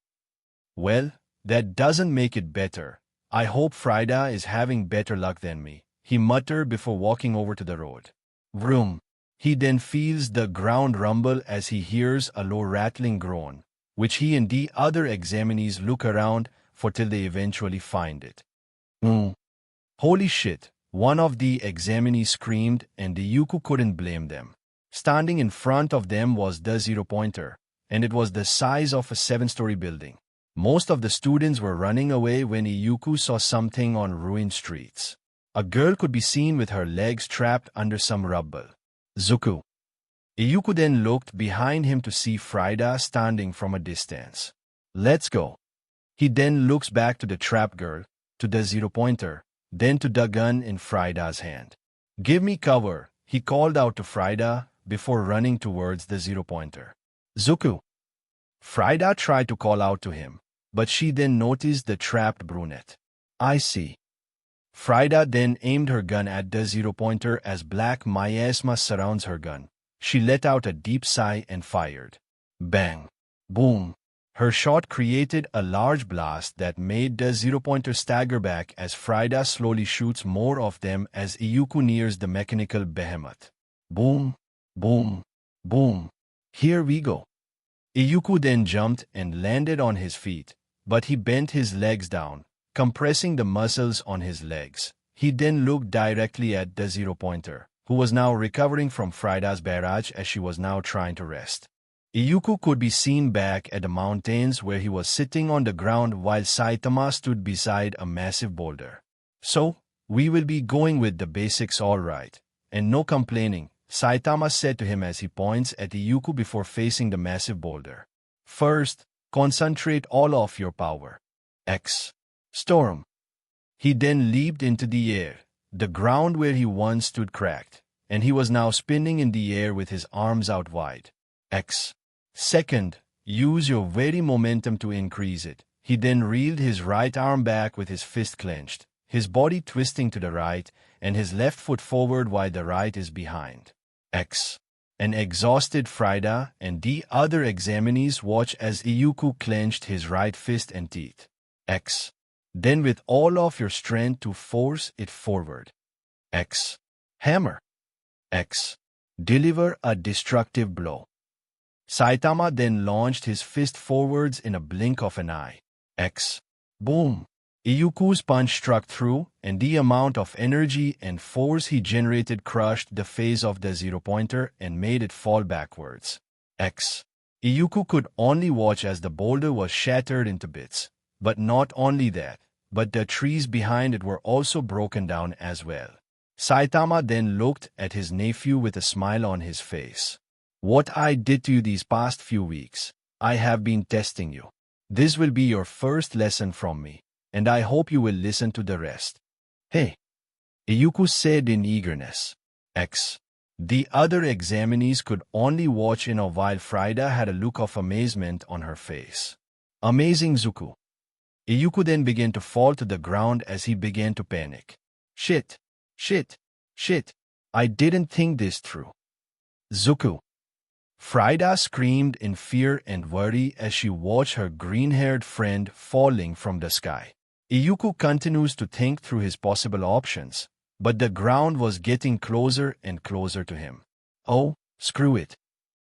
"Well, that doesn't make it better. I hope Frida is having better luck than me," he muttered before walking over to the road. Vroom. He then feels the ground rumble as he hears a low rattling groan, which he and the other examinees look around for till they eventually find it. Holy shit, one of the examinees screamed, and the IZUKU couldn't blame them. Standing in front of them was the 0-pointer, and it was the size of a 7-story building. Most of the students were running away when IZUKU saw something on ruined streets. A girl could be seen with her legs trapped under some rubble. "Zuku." Iyuku then looked behind him to see Frida standing from a distance. Let's go. He then looks back to the trap girl, to the zero-pointer, then to the gun in Frida's hand. Give me cover, he called out to Frida before running towards the zero-pointer. Zuku. Frida tried to call out to him, but she then noticed the trapped brunette. I see. Frida then aimed her gun at the zero-pointer as black miasma surrounds her gun. She let out a deep sigh and fired. Bang. Boom. Her shot created a large blast that made the zero-pointer stagger back as Frida slowly shoots more of them as Iyuku nears the mechanical behemoth. Boom, boom, boom. Here we go. Iyuku then jumped and landed on his feet, but he bent his legs down, compressing the muscles on his legs. He then looked directly at the zero-pointer, who was now recovering from Frida's barrage as she was now trying to rest. Iyuku could be seen back at the mountains where he was sitting on the ground while Saitama stood beside a massive boulder. So, we will be going with the basics all right, and no complaining, Saitama said to him as he points at Iyuku before facing the massive boulder. First, concentrate all of your power. X. Storm. He then leaped into the air. The ground where he once stood cracked, and he was now spinning in the air with his arms out wide. X. Second, use your very momentum to increase it. He then reeled his right arm back with his fist clenched, his body twisting to the right, and his left foot forward while the right is behind. X. An exhausted Frida and the other examinees watch as Iyuku clenched his right fist and teeth. X. Then with all of your strength to force it forward. X. Hammer. X. Deliver a destructive blow. Saitama then launched his fist forwards in a blink of an eye. X. Boom. Iyuku's punch struck through, and the amount of energy and force he generated crushed the face of the zero-pointer and made it fall backwards. X. Iyuku could only watch as the boulder was shattered into bits. But not only that, but the trees behind it were also broken down as well. Saitama then looked at his nephew with a smile on his face. What I did to you these past few weeks, I have been testing you. This will be your first lesson from me, and I hope you will listen to the rest. Hey, Iyuku said in eagerness. X. The other examinees could only watch in a while Frida had a look of amazement on her face. Amazing Zuku. Iyuku then began to fall to the ground as he began to panic. Shit, shit, shit, I didn't think this through. Zuku. Frida screamed in fear and worry as she watched her green-haired friend falling from the sky. Iyuku continues to think through his possible options, but the ground was getting closer and closer to him. Oh, screw it.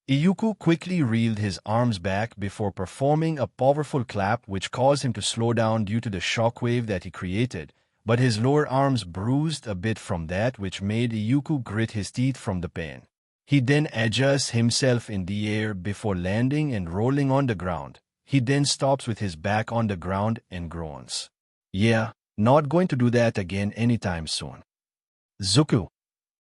Iyuku quickly reeled his arms back before performing a powerful clap which caused him to slow down due to the shockwave that he created, but his lower arms bruised a bit from that which made Iyuku grit his teeth from the pain. He then adjusts himself in the air before landing and rolling on the ground. He then stops with his back on the ground and groans. Yeah, not going to do that again anytime soon. Zuku.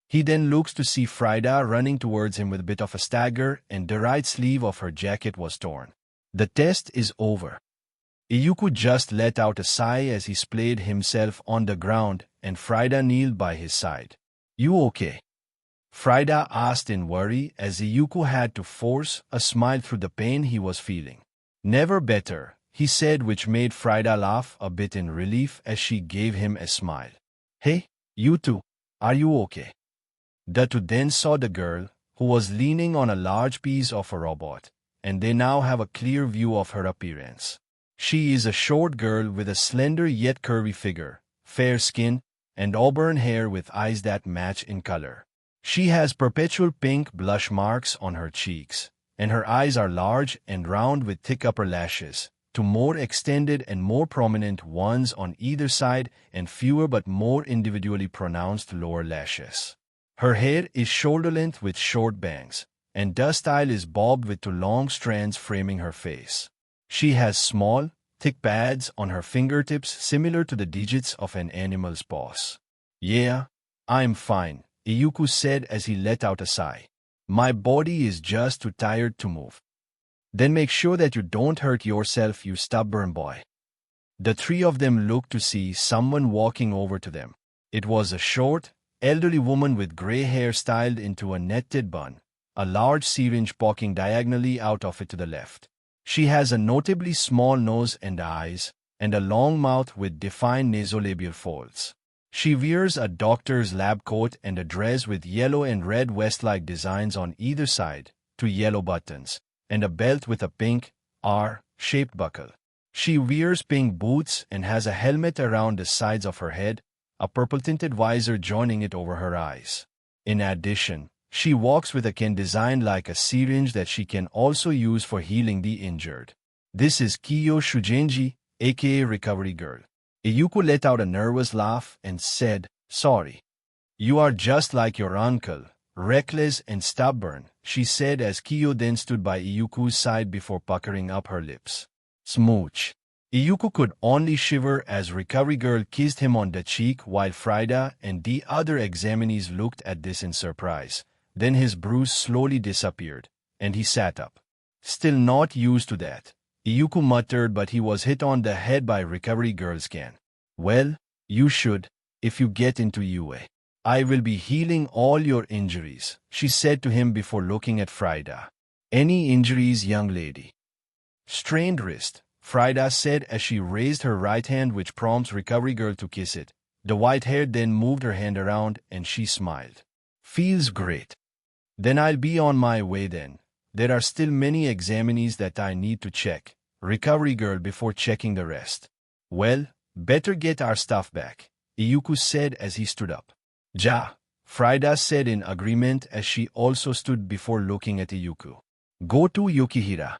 He then looks to see Frida running towards him with a bit of a stagger and the right sleeve of her jacket was torn. The test is over. Iyuku just let out a sigh as he splayed himself on the ground and Frida kneeled by his side. You okay? Frida asked in worry as Iyuku had to force a smile through the pain he was feeling. Never better, he said, which made Frida laugh a bit in relief as she gave him a smile. Hey, you two, are you okay? The two then saw the girl, who was leaning on a large piece of a robot, and they now have a clear view of her appearance. She is a short girl with a slender yet curvy figure, fair skin, and auburn hair with eyes that match in color. She has perpetual pink blush marks on her cheeks, and her eyes are large and round with thick upper lashes, two more extended and more prominent ones on either side and fewer but more individually pronounced lower lashes. Her hair is shoulder-length with short bangs, and the style is bobbed with two long strands framing her face. She has small, thick pads on her fingertips similar to the digits of an animal's paws. Yeah, I'm fine, Iyuku said as he let out a sigh. My body is just too tired to move. Then make sure that you don't hurt yourself, you stubborn boy. The three of them looked to see someone walking over to them. It was a short, elderly woman with gray hair styled into a netted bun, a large syringe poking diagonally out of it to the left. She has a notably small nose and eyes, and a long mouth with defined nasolabial folds. She wears a doctor's lab coat and a dress with yellow and red vest-like designs on either side, two yellow buttons, and a belt with a pink, R-shaped buckle. She wears pink boots and has a helmet around the sides of her head, a purple-tinted visor joining it over her eyes. In addition, she walks with a cane designed like a syringe that she can also use for healing the injured. This is Kiyo Shugenji, aka Recovery Girl. Iyuku let out a nervous laugh and said, "Sorry. You are just like your uncle, reckless and stubborn," she said as Kiyo then stood by Iyuku's side before puckering up her lips. Smooch. Iyuku could only shiver as Recovery Girl kissed him on the cheek while Frida and the other examinees looked at this in surprise. Then his bruise slowly disappeared, and he sat up. Still not used to that, Iyuku muttered, but he was hit on the head by Recovery Girl's can. "Well, you should, if you get into UA. I will be healing all your injuries," she said to him before looking at Frida. "Any injuries, young lady?" "Strained wrist," Frida said as she raised her right hand, which prompts Recovery Girl to kiss it. The white-haired then moved her hand around and she smiled. "Feels great. Then I'll be on my way then. There are still many examinees that I need to check," Recovery Girl before checking the rest. "Well, better get our stuff back," Iyuku said as he stood up. "Ja," Frida said in agreement as she also stood before looking at Iyuku. "Go to Yukihira."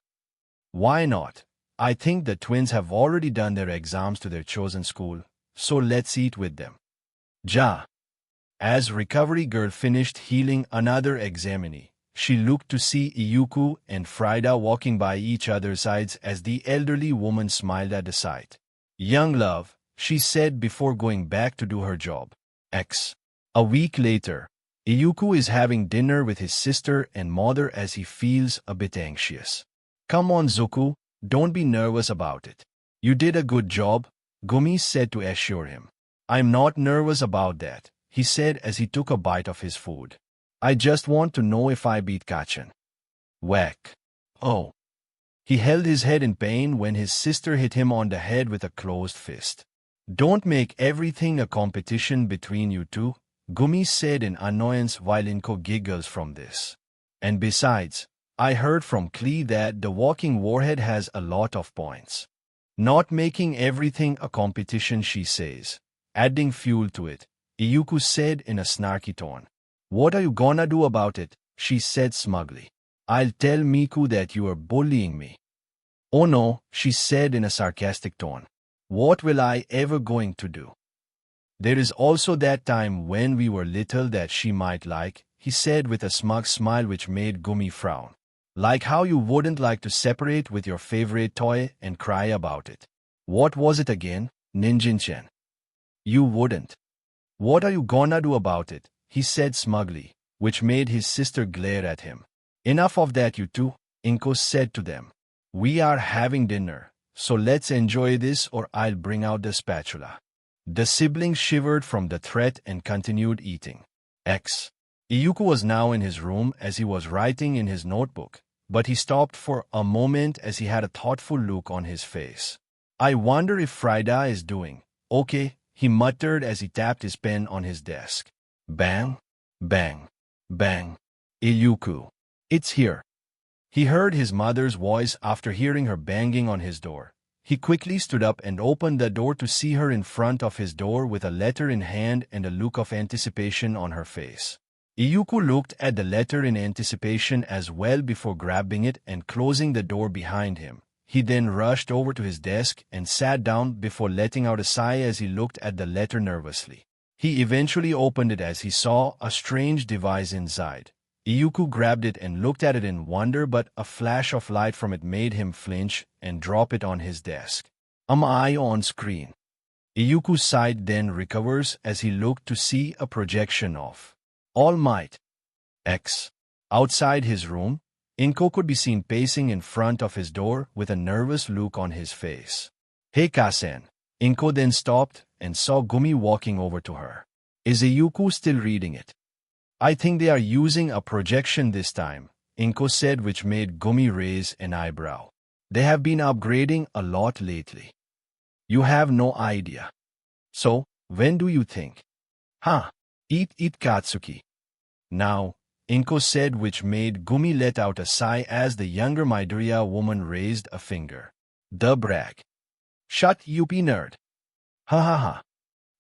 "Why not? I think the twins have already done their exams to their chosen school, so let's eat with them." "Ja." As Recovery Girl finished healing another examinee, she looked to see Iyuku and Frida walking by each other's sides as the elderly woman smiled at the sight. "Young love," she said before going back to do her job. A week later, Iyuku is having dinner with his sister and mother as he feels a bit anxious. "Come on, Zuku, don't be nervous about it. You did a good job," Gumi said to assure him. "I'm not nervous about that," he said as he took a bite of his food. "I just want to know if I beat Kachan." Whack. Oh. He held his head in pain when his sister hit him on the head with a closed fist. "Don't make everything a competition between you two," Gumi said in annoyance while Inko giggles from this. "And besides, I heard from Klee that the walking warhead has a lot of points." "Not making everything a competition," she says, adding fuel to it, Iyuku said in a snarky tone. "What are you gonna do about it?" she said smugly. "I'll tell Miku that you are bullying me." "Oh no," she said in a sarcastic tone. "What will I ever going to do?" "There is also that time when we were little that she might like," he said with a smug smile which made Gumi frown. "Like how you wouldn't like to separate with your favorite toy and cry about it." "What was it again, Ninjin-chan?" "You wouldn't." "What are you gonna do about it?" he said smugly, which made his sister glare at him. "Enough of that, you two," Inko said to them. "We are having dinner, so let's enjoy this or I'll bring out the spatula." The siblings shivered from the threat and continued eating. Iyuku was now in his room as he was writing in his notebook, but he stopped for a moment as he had a thoughtful look on his face. "I wonder if Frida is doing okay," he muttered as he tapped his pen on his desk. Bang, bang, bang. "Iyuku. It's here." He heard his mother's voice after hearing her banging on his door. He quickly stood up and opened the door to see her in front of his door with a letter in hand and a look of anticipation on her face. Iyuku looked at the letter in anticipation as well before grabbing it and closing the door behind him. He then rushed over to his desk and sat down before letting out a sigh as he looked at the letter nervously. He eventually opened it as he saw a strange device inside. Iyuku grabbed it and looked at it in wonder, but a flash of light from it made him flinch and drop it on his desk. "Am I on screen?" Iyuku's sight then recovers as he looked to see a projection of All Might. Outside his room, Inko could be seen pacing in front of his door with a nervous look on his face. Hey Kasen. Inko then stopped and saw Gumi walking over to her. Is IZUKU still reading it? I think they are using a projection this time, Inko said, which made Gumi raise an eyebrow. They have been upgrading a lot lately. You have no idea. So, when do you think? Huh? Eat Katsuki. Now, Inko said, which made Gumi let out a sigh as the younger Midoriya woman raised a finger. The brag. Shut up, nerd. Ha ha ha.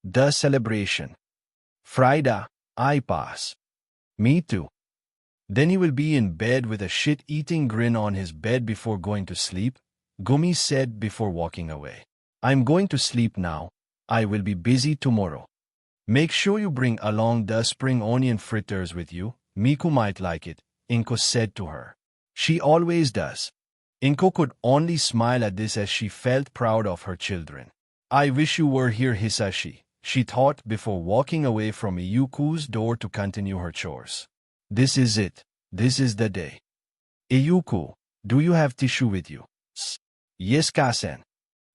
The celebration. Frida, I pass. Me too. Then he will be in bed with a shit-eating grin on his bed before going to sleep, Gumi said before walking away. I'm going to sleep now. I will be busy tomorrow. Make sure you bring along the spring onion fritters with you. Miku might like it, Inko said to her. She always does. Inko could only smile at this as she felt proud of her children. I wish you were here, Hisashi, she thought before walking away from IZUKU's door to continue her chores. This is it. This is the day. IZUKU, do you have tissue with you? Yes, Kasen.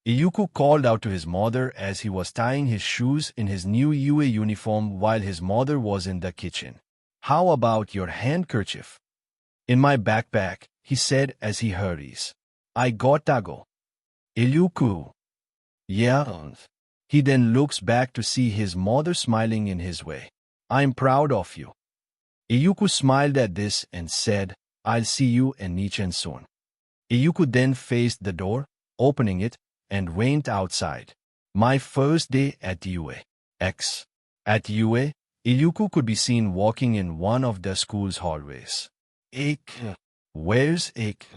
IZUKU called out to his mother as he was tying his shoes in his new UA uniform while his mother was in the kitchen. How about your handkerchief? In my backpack, he said as he hurries. I gotta go. IZUKU. Yeah. He then looks back to see his mother smiling in his way. I'm proud of you. IZUKU smiled at this and said, I'll see you in Nichen soon. IZUKU then faced the door, opening it, and went outside. My first day at UA. At UA, IZUKU could be seen walking in one of the school's hallways. Where's Ik?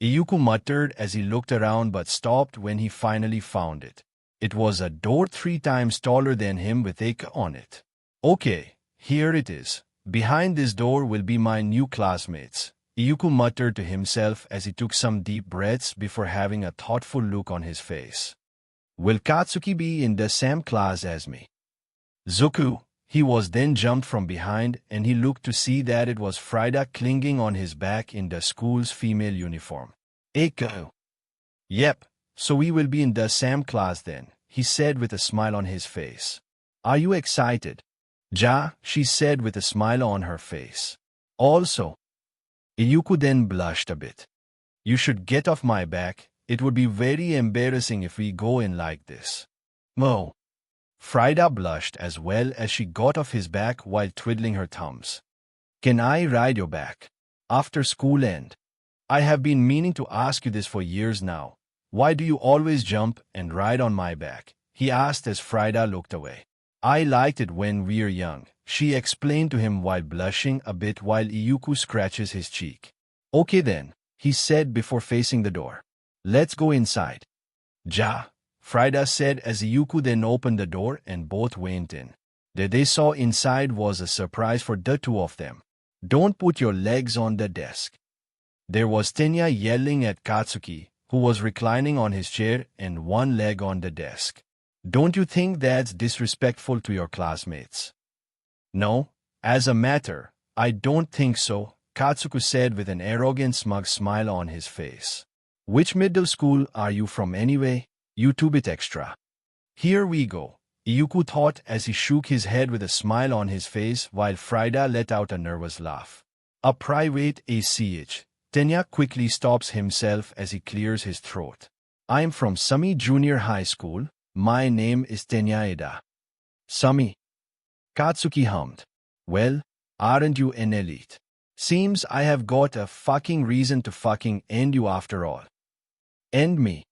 IZUKU muttered as he looked around but stopped when he finally found it. It was a door 3 times taller than him with Ik on it. Okay, here it is. Behind this door will be my new classmates, IZUKU muttered to himself as he took some deep breaths before having a thoughtful look on his face. Will Katsuki be in the same class as me? Zuku, he was then jumped from behind and he looked to see that it was Frida clinging on his back in the school's female uniform. Eiko. Yep, so we will be in the same class then, he said with a smile on his face. Are you excited? Ja, she said with a smile on her face. Also. IZUKU then blushed a bit. You should get off my back, it would be very embarrassing if we go in like this. Mo. Frida blushed as well as she got off his back while twiddling her thumbs. Can I ride your back? After school end? I have been meaning to ask you this for years now. Why do you always jump and ride on my back? He asked as Frida looked away. I liked it when we were young, she explained to him while blushing a bit while IZUKU scratches his cheek. Okay then, he said before facing the door. Let's go inside. Ja, Frida said as IZUKU then opened the door and both went in. What they saw inside was a surprise for the two of them. Don't put your legs on the desk. There was Tenya yelling at Katsuki, who was reclining on his chair and one leg on the desk. Don't you think that's disrespectful to your classmates? No, as a matter, I don't think so, Katsuku said with an arrogant smug smile on his face. Which middle school are you from anyway? You 2-bit extra. Here we go, IZUKU thought as he shook his head with a smile on his face while Frida let out a nervous laugh. A private ACH. Tenya quickly stops himself as he clears his throat. I'm from Sami Junior High School. My name is Tenya Eda. Sami. Katsuki hummed. Well, aren't you an elite? Seems I have got a fucking reason to fucking end you after all. End me?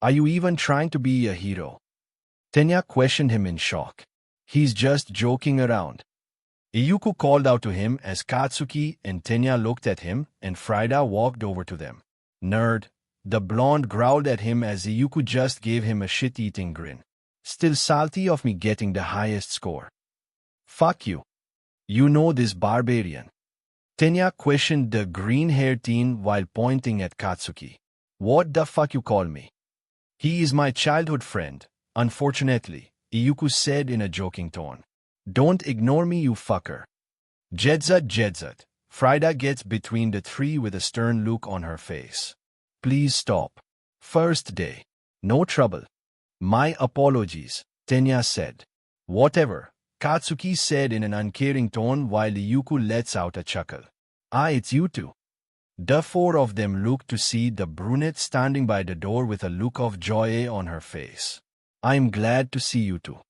Are you even trying to be a hero? Tenya questioned him in shock. He's just joking around. IZUKU called out to him as Katsuki and Tenya looked at him and Frida walked over to them. Nerd. The blonde growled at him as IZUKU just gave him a shit-eating grin. Still salty of me getting the highest score. Fuck you. You know this barbarian. Tenya questioned the green-haired teen while pointing at Katsuki. What the fuck you call me? He is my childhood friend, unfortunately, IZUKU said in a joking tone. Don't ignore me, you fucker. Jedzut. Frida gets between the three with a stern look on her face. Please stop. First day. No trouble. My apologies, Tenya said. Whatever, Katsuki said in an uncaring tone while IZUKU lets out a chuckle. Ah, it's you two. The four of them looked to see the brunette standing by the door with a look of joy on her face. I'm glad to see you two.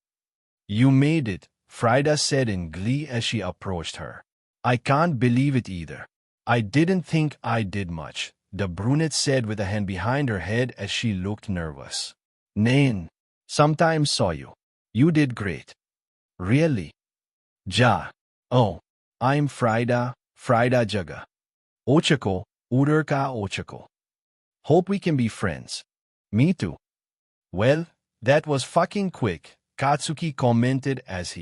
You made it, Frida said in glee as she approached her. I can't believe it either. I didn't think I did much, the brunette said with a hand behind her head as she looked nervous. Nain, sometimes saw you. You did great. Really? Ja. Oh, I'm Frida Jaga. Ochako, Ururka Ochako. Hope we can be friends. Me too. Well, that was fucking quick, Katsuki commented as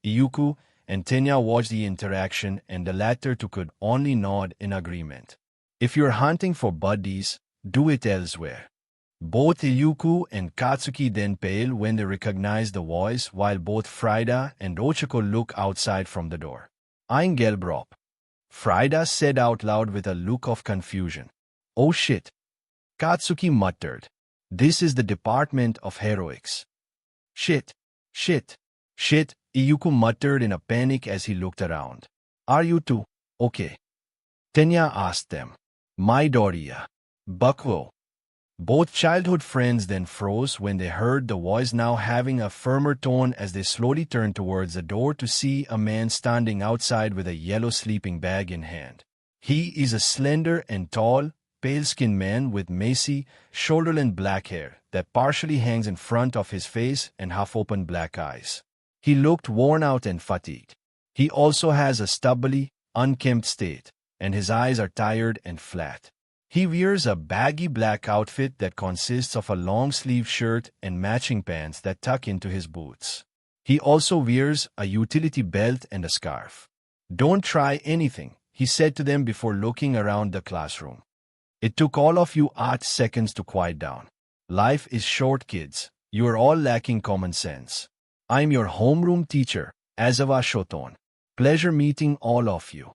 IZUKU, and Tenya watched the interaction and the latter two could only nod in agreement. If you're hunting for buddies, do it elsewhere. Both IZUKU and Katsuki then pale when they recognize the voice while both Frida and Ochako look outside from the door. Ein Gelbrop. Frida said out loud with a look of confusion. Oh shit. Katsuki muttered. This is the Department of Heroics. Shit. IZUKU muttered in a panic as he looked around. Are you two okay? Tenya asked them. Midoriya. Bucko. Both childhood friends then froze when they heard the voice now having a firmer tone as they slowly turned towards the door to see a man standing outside with a yellow sleeping bag in hand. He is a slender and tall, pale-skinned man with messy, shoulder-length black hair that partially hangs in front of his face and half-open black eyes. He looked worn out and fatigued. He also has a stubbly, unkempt state, and his eyes are tired and flat. He wears a baggy black outfit that consists of a long-sleeved shirt and matching pants that tuck into his boots. He also wears a utility belt and a scarf. Don't try anything, he said to them before looking around the classroom. It took all of you 8 seconds to quiet down. Life is short, kids. You are all lacking common sense. I'm your homeroom teacher, Aizawa Shoton. Pleasure meeting all of you.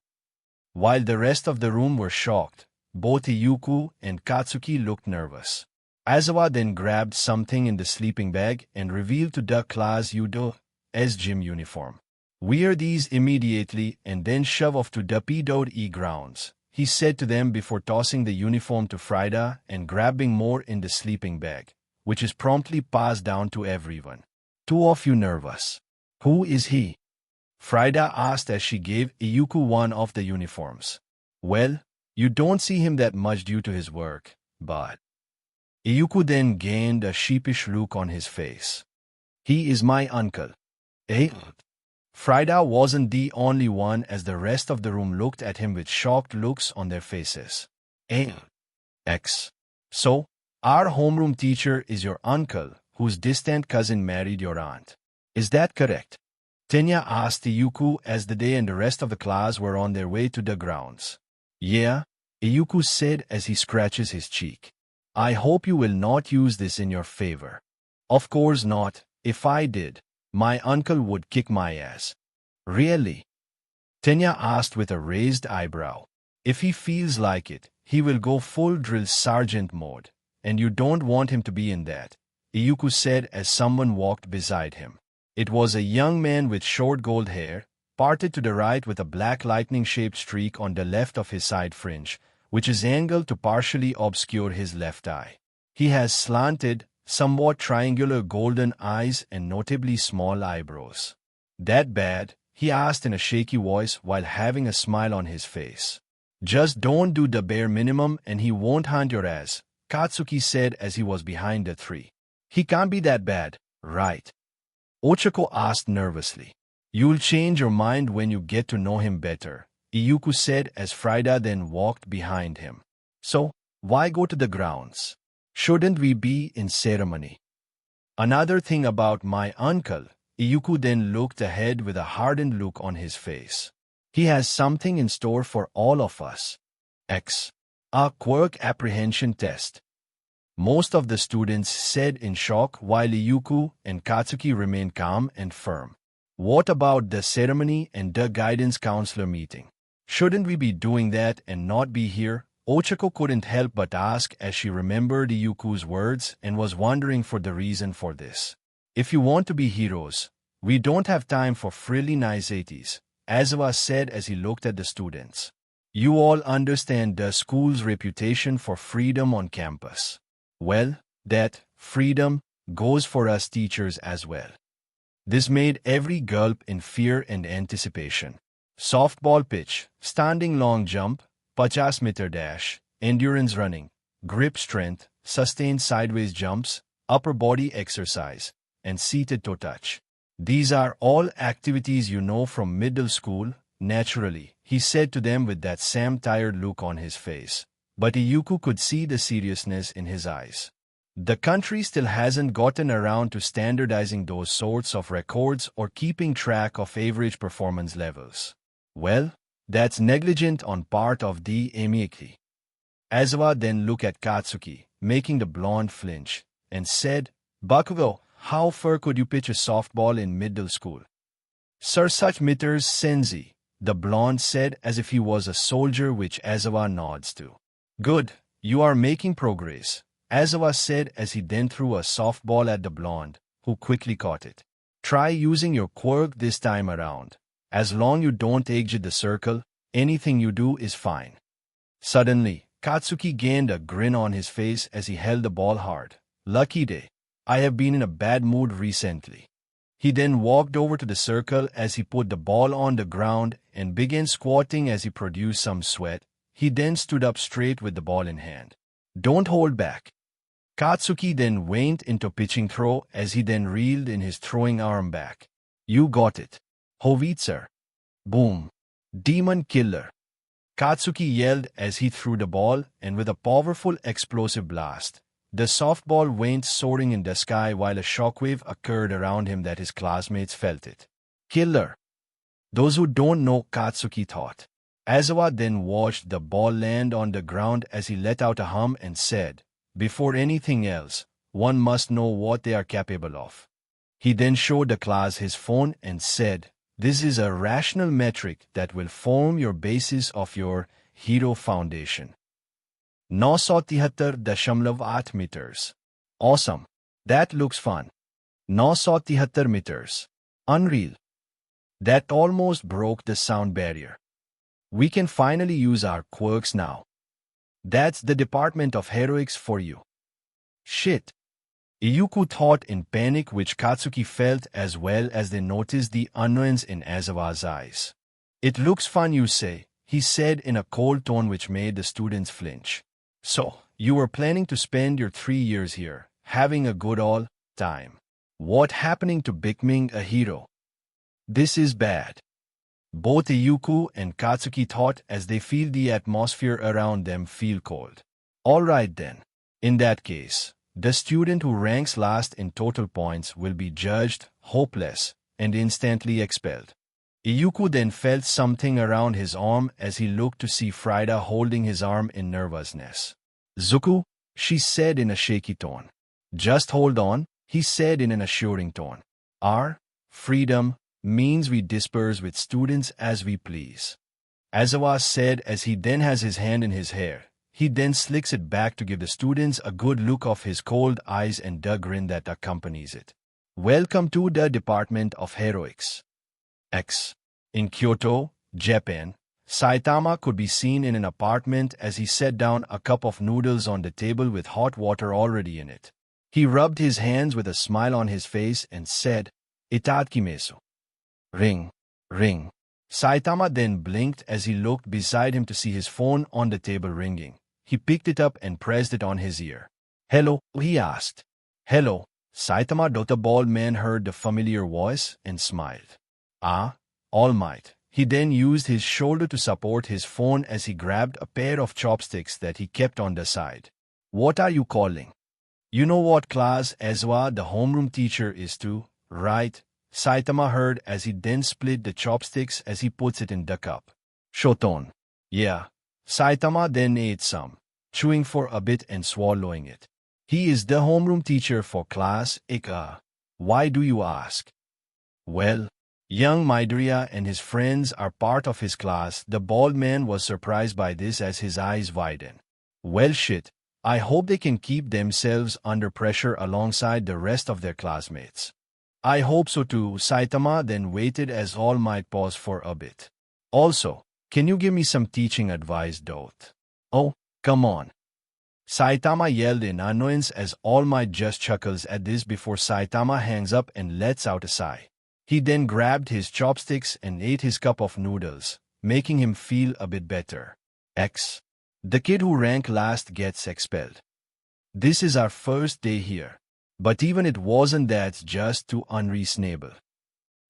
While the rest of the room were shocked, both IZUKU and Katsuki looked nervous. Aizawa then grabbed something in the sleeping bag and revealed to the class Yudo's gym uniform. Wear these immediately and then shove off to the PWE grounds, he said to them before tossing the uniform to Frida and grabbing more in the sleeping bag, which is promptly passed down to everyone. Two of you nervous. Who is he? Frida asked as she gave IZUKU one of the uniforms. Well, you don't see him that much due to his work, but... IZUKU then gained a sheepish look on his face. He is my uncle. Eh? Frida wasn't the only one as the rest of the room looked at him with shocked looks on their faces. Eh? So, our homeroom teacher is your uncle, whose distant cousin married your aunt. Is that correct? Tenya asked IZUKU as they and the rest of the class were on their way to the grounds. Yeah, IZUKU said as he scratches his cheek. I hope you will not use this in your favor. Of course not. If I did, my uncle would kick my ass. Really? Tenya asked with a raised eyebrow. If he feels like it, he will go full drill sergeant mode, and you don't want him to be in that, IZUKU said as someone walked beside him. It was a young man with short gold hair, parted to the right with a black lightning-shaped streak on the left of his side fringe, which is angled to partially obscure his left eye. He has slanted, somewhat triangular golden eyes and notably small eyebrows. That bad? He asked in a shaky voice while having a smile on his face. Just don't do the bare minimum and he won't hunt your ass, Katsuki said as he was behind the three. He can't be that bad, right? Ochako asked nervously. You'll change your mind when you get to know him better, IZUKU said as Frida then walked behind him. So, why go to the grounds? Shouldn't we be in ceremony? Another thing about my uncle, IZUKU then looked ahead with a hardened look on his face. He has something in store for all of us. A quirk apprehension test. Most of the students said in shock while IZUKU and Katsuki remained calm and firm. What about the ceremony and the guidance counselor meeting? Shouldn't we be doing that and not be here? Ochako couldn't help but ask as she remembered Iyuku's words and was wondering for the reason for this. If you want to be heroes, we don't have time for frilly niceties, Aizawa said as he looked at the students. You all understand the school's reputation for freedom on campus. Well, that freedom goes for us teachers as well. This made every gulp in fear and anticipation. Softball pitch, standing long jump, 50-meter dash, endurance running, grip strength, sustained sideways jumps, upper body exercise, and seated toe touch. These are all activities you know from middle school, naturally, he said to them with that same tired look on his face. But Iyuku could see the seriousness in his eyes. The country still hasn't gotten around to standardizing those sorts of records or keeping track of average performance levels. Well, that's negligent on part of the Emiki. Aizawa then looked at Katsuki, making the blonde flinch, and said, Bakugo, how far could you pitch a softball in middle school? Sir, such meters, Senzi, the blonde said as if he was a soldier, which Aizawa nods to. Good, you are making progress, Aizawa said as he then threw a softball at the blonde, who quickly caught it. Try using your quirk this time around. As long you don't exit the circle, anything you do is fine. Suddenly, Katsuki gained a grin on his face as he held the ball hard. Lucky day. I have been in a bad mood recently. He then walked over to the circle as he put the ball on the ground and began squatting as he produced some sweat. He then stood up straight with the ball in hand. Don't hold back. Katsuki then went into pitching throw as he then reeled in his throwing arm back. You got it. Howitzer. Boom. Demon killer. Katsuki yelled as he threw the ball, and with a powerful explosive blast, the softball went soaring in the sky while a shockwave occurred around him that his classmates felt it. Killer. Those who don't know, Katsuki thought. Aizawa then watched the ball land on the ground as he let out a hum and said, before anything else, one must know what they are capable of. He then showed the class his phone and said, this is a rational metric that will form your basis of your hero foundation. 973.8 meters. Awesome. That looks fun. 973 meters. Unreal. That almost broke the sound barrier. We can finally use our quirks now. That's the Department of Heroics for you. Shit. Iyuku thought in panic, which Katsuki felt as well as they noticed the annoyance in Aizawa's eyes. It looks fun, you say, he said in a cold tone which made the students flinch. So, you were planning to spend your 3 years here, having a good old time. What happening to becoming a hero? This is bad. Both Iyuku and Katsuki thought as they feel the atmosphere around them feel cold. Alright then. In that case, the student who ranks last in total points will be judged hopeless and instantly expelled. Iyuku then felt something around his arm as he looked to see Frida holding his arm in nervousness. Zuku, she said in a shaky tone. Just hold on, he said in an assuring tone. Our freedom means we disperse with students as we please. Aizawa said as he then has his hand in his hair. He then slicks it back to give the students a good look of his cold eyes and the grin that accompanies it. Welcome to the Department of Heroics. X. In Kyoto, Japan, Saitama could be seen in an apartment as he set down a cup of noodles on the table with hot water already in it. He rubbed his hands with a smile on his face and said, Itatkimesu. Ring, ring. Saitama then blinked as he looked beside him to see his phone on the table ringing. He picked it up and pressed it on his ear. Hello, he asked. Hello, Saitama. The bald man heard the familiar voice and smiled. Ah, all might. He then used his shoulder to support his phone as he grabbed a pair of chopsticks that he kept on the side. What are you calling? You know what class Aizawa, the homeroom teacher, is to, right? Saitama heard as he then split the chopsticks as he puts it in the cup. Shoton. Yeah. Saitama then ate some, chewing for a bit and swallowing it. He is the homeroom teacher for class Ika. Why do you ask? Well, Young Midoriya and his friends are part of his class. The bald man was surprised by this as his eyes widened. Well shit, I hope they can keep themselves under pressure alongside the rest of their classmates. I hope so too. Saitama then waited as All Might paused for a bit. Also, can you give me some teaching advice, Dot? Oh, come on. Saitama yelled in annoyance as All Might just chuckles at this before Saitama hangs up and lets out a sigh. He then grabbed his chopsticks and ate his cup of noodles, making him feel a bit better. The kid who ranked last gets expelled. This is our first day here. But even it wasn't that, just too unreasonable.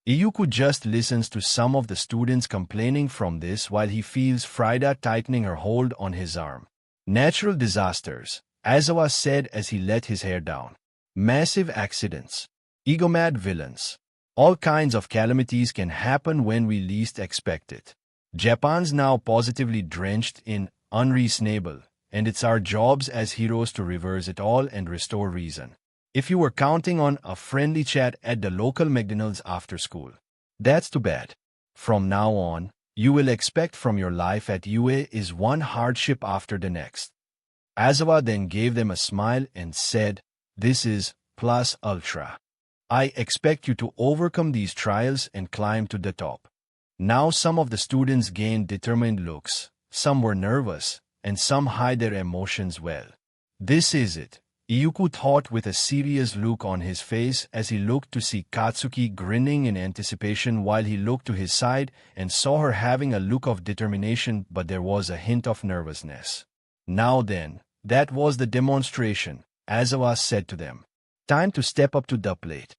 IZUKU just listens to some of the students complaining from this while he feels Frida tightening her hold on his arm. Natural disasters, Aizawa said as he let his hair down. Massive accidents. Egomad villains. All kinds of calamities can happen when we least expect it. Japan's now positively drenched in unreasonable, and it's our jobs as heroes to reverse it all and restore reason. If you were counting on a friendly chat at the local McDonald's after school, that's too bad. From now on, you will expect from your life at UA is one hardship after the next. Aizawa then gave them a smile and said, "This is plus ultra. I expect you to overcome these trials and climb to the top." Now some of the students gained determined looks, some were nervous, and some hide their emotions well. This is it, IZUKU thought with a serious look on his face as he looked to see Katsuki grinning in anticipation while he looked to his side and saw her having a look of determination, but there was a hint of nervousness. Now then, that was the demonstration, Aizawa said to them. Time to step up to the plate.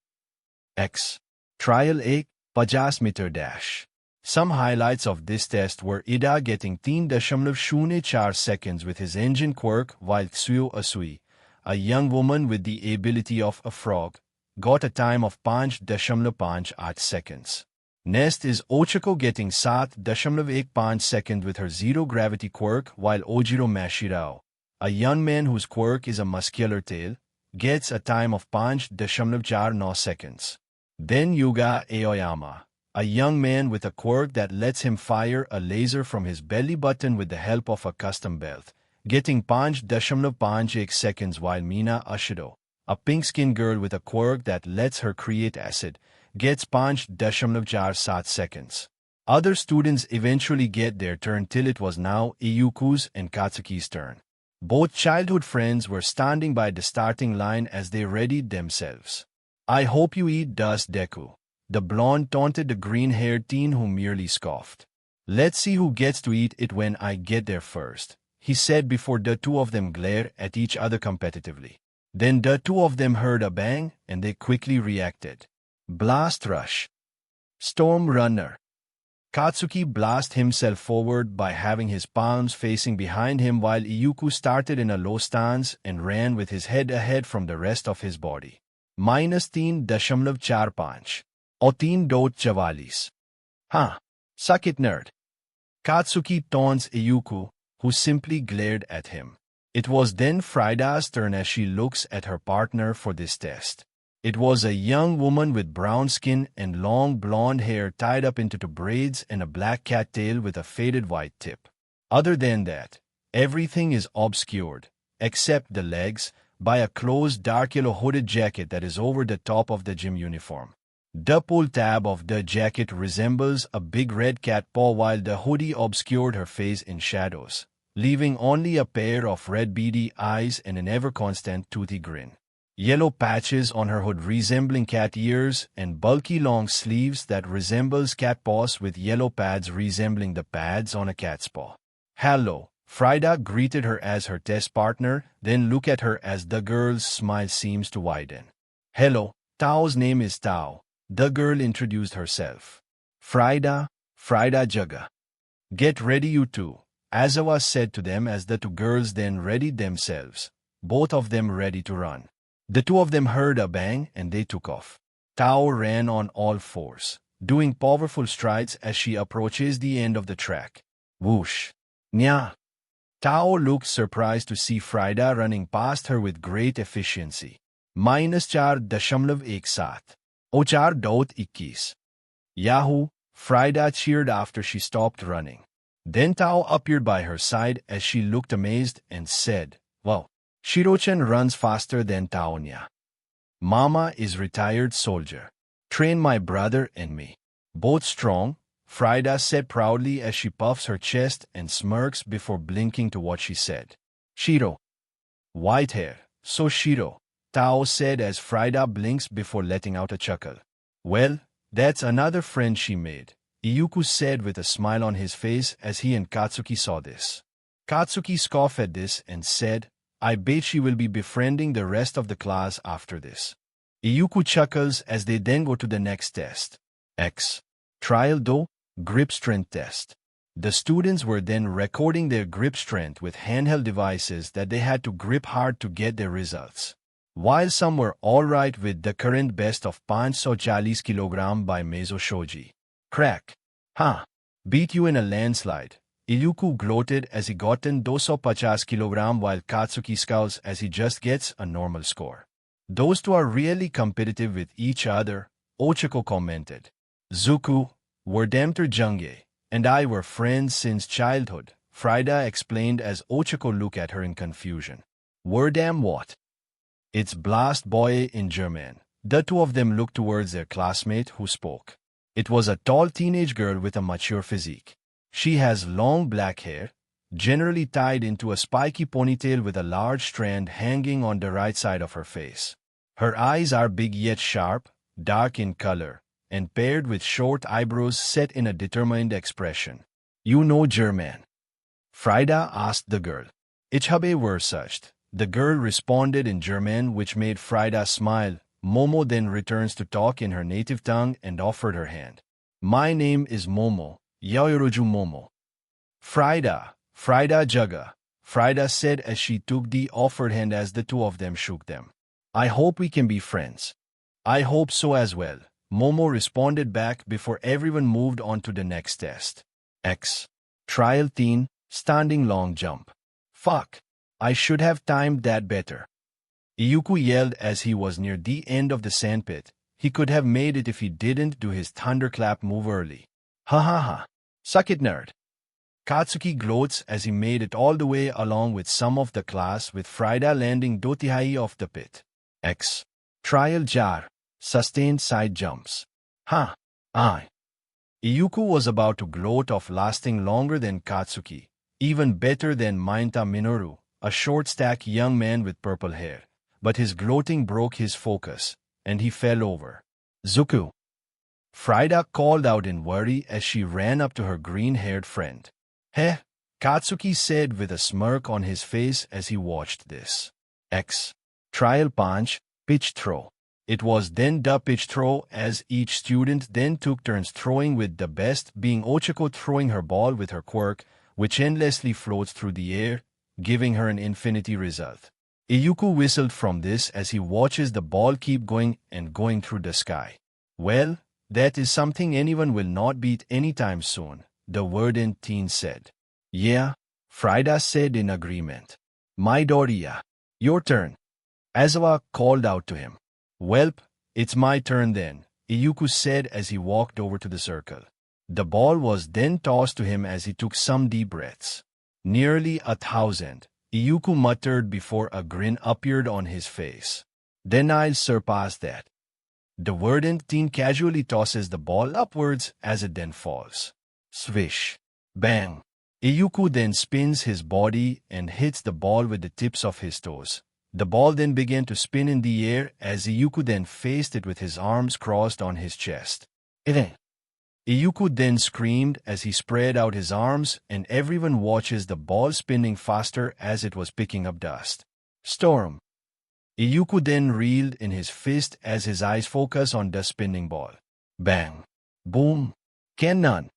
Trial 8, 50 meter dash. Some highlights of this test were Ida getting 3.04 seconds with his engine quirk, while Tsuyo Asui, a young woman with the ability of a frog, got a time of 5.58 seconds. Next is Ochako getting 7.15 seconds with her zero-gravity quirk, while Ojiro Mashirao, a young man whose quirk is a muscular tail, gets a time of 5.49 seconds. Then Yuga Aoyama, a young man with a quirk that lets him fire a laser from his belly button with the help of a custom belt, getting 5.58 seconds, while Mina Ashido, a pink-skinned girl with a quirk that lets her create acid, gets 5.07 seconds. Other students eventually get their turn till it was now IZUKU's and Katsuki's turn. Both childhood friends were standing by the starting line as they readied themselves. "I hope you eat dust, Deku," the blonde taunted the green-haired teen who merely scoffed. "Let's see who gets to eat it when I get there first," he said before the two of them glared at each other competitively. Then the two of them heard a bang, and they quickly reacted. Blast Rush. Storm Runner. Katsuki blasted himself forward by having his palms facing behind him, while IZUKU started in a low stance and ran with his head ahead from the rest of his body. -3.45. O 3.44. Huh. Suck it, nerd. Katsuki taunts IZUKU, who simply glared at him. It was then Frida's turn as she looks at her partner for this test. It was a young woman with brown skin and long blonde hair tied up into two braids and a black cat tail with a faded white tip. Other than that, everything is obscured, except the legs, by a closed dark yellow hooded jacket that is over the top of the gym uniform. The pull tab of the jacket resembles a big red cat paw, while the hoodie obscured her face in shadows, leaving only a pair of red beady eyes and an ever-constant toothy grin. Yellow patches on her hood resembling cat ears and bulky long sleeves that resembles cat paws with yellow pads resembling the pads on a cat's paw. "Hello," Frida greeted her as her test partner, then looked at her as the girl's smile seems to widen. "Hello, Tao's name is Tao," the girl introduced herself. Frida Jaga. "Get ready, you two," Aizawa said to them as the two girls then readied themselves, both of them ready to run. The two of them heard a bang and they took off. Tao ran on all fours, doing powerful strides as she approaches the end of the track. Whoosh! Nya! Tao looked surprised to see Frida running past her with great efficiency. -4.17. O 4.21. Yahoo! Frida cheered after she stopped running. Then Tao appeared by her side as she looked amazed and said, "Wow, Shiro-chan runs faster than Taonya. Mama is retired soldier. Train my brother and me. Both strong," Frida said proudly as she puffs her chest and smirks before blinking to what she said. "Shiro. White hair, so Shiro," Tao said as Frida blinks before letting out a chuckle. "Well, that's another friend she made," IZUKU said with a smile on his face as he and Katsuki saw this. Katsuki scoffed at this and said, "I bet she will be befriending the rest of the class after this." IZUKU chuckles as they then go to the next test. Trial Do, grip strength test. The students were then recording their grip strength with handheld devices that they had to grip hard to get their results. While some were alright with the current best of 540 kg by Meizo Shoji. "Crack. Huh. Beat you in a landslide," IZUKU gloated as he gotten 250 kg while Katsuki scowls as he just gets a normal score. "Those two are really competitive with each other," Ochako commented. "Zuku, we're damter Junge, and I were friends since childhood," Frida explained as Ochako looked at her in confusion. "We're damn what?" "It's Blast Boy in German." The two of them looked towards their classmate who spoke. It was a tall teenage girl with a mature physique. She has long black hair, generally tied into a spiky ponytail with a large strand hanging on the right side of her face. Her eyes are big yet sharp, dark in color, and paired with short eyebrows set in a determined expression. "You know German?" Frida asked the girl. "Ich habe Wurst." The girl responded in German, which made Frida smile. Momo then returns to talk in her native tongue and offered her hand. "My name is Momo, Yaoyoroju Momo." Frida Jaga, Frida said as she took the offered hand as the two of them shook them. "I hope we can be friends." "I hope so as well," Momo responded back before everyone moved on to the next test. Trial Teen, standing long jump. "Fuck. I should have timed that better." IZUKU yelled as he was near the end of the sandpit. He could have made it if he didn't do his thunderclap move early. "Ha ha ha. Suck it, nerd." Katsuki gloats as he made it all the way along with some of the class, with Frida landing dotihai off the pit. Trial Jar, sustained side jumps. "Ha. Aye." IZUKU was about to gloat of lasting longer than Katsuki, even better than Mainta Minoru, a short-stacked young man with purple hair, but his gloating broke his focus, and he fell over. "Zuku!" Frida called out in worry as she ran up to her green-haired friend. "Heh," Katsuki said with a smirk on his face as he watched this. Trial Punch, pitch throw. It was then the pitch throw as each student then took turns throwing, with the best being Ochako throwing her ball with her quirk, which endlessly floats through the air, giving her an infinity result. IZUKU whistled from this as he watches the ball keep going and going through the sky. "Well, that is something anyone will not beat anytime soon," the verdant teen said. "Yeah," Frida said in agreement. "Midoriya, your turn," Aizawa called out to him. "Welp, it's my turn then," IZUKU said as he walked over to the circle. The ball was then tossed to him as he took some deep breaths. "Nearly 1,000, IZUKU muttered before a grin appeared on his face. "Then I'll surpass that." The verdant teen casually tosses the ball upwards as it then falls. Swish. Bang. IZUKU then spins his body and hits the ball with the tips of his toes. The ball then began to spin in the air as IZUKU then faced it with his arms crossed on his chest. IZUKU then screamed as he spread out his arms, and everyone watches the ball spinning faster as it was picking up dust. Storm. IZUKU then reeled in his fist as his eyes focus on the spinning ball. Bang. Boom. Cannon.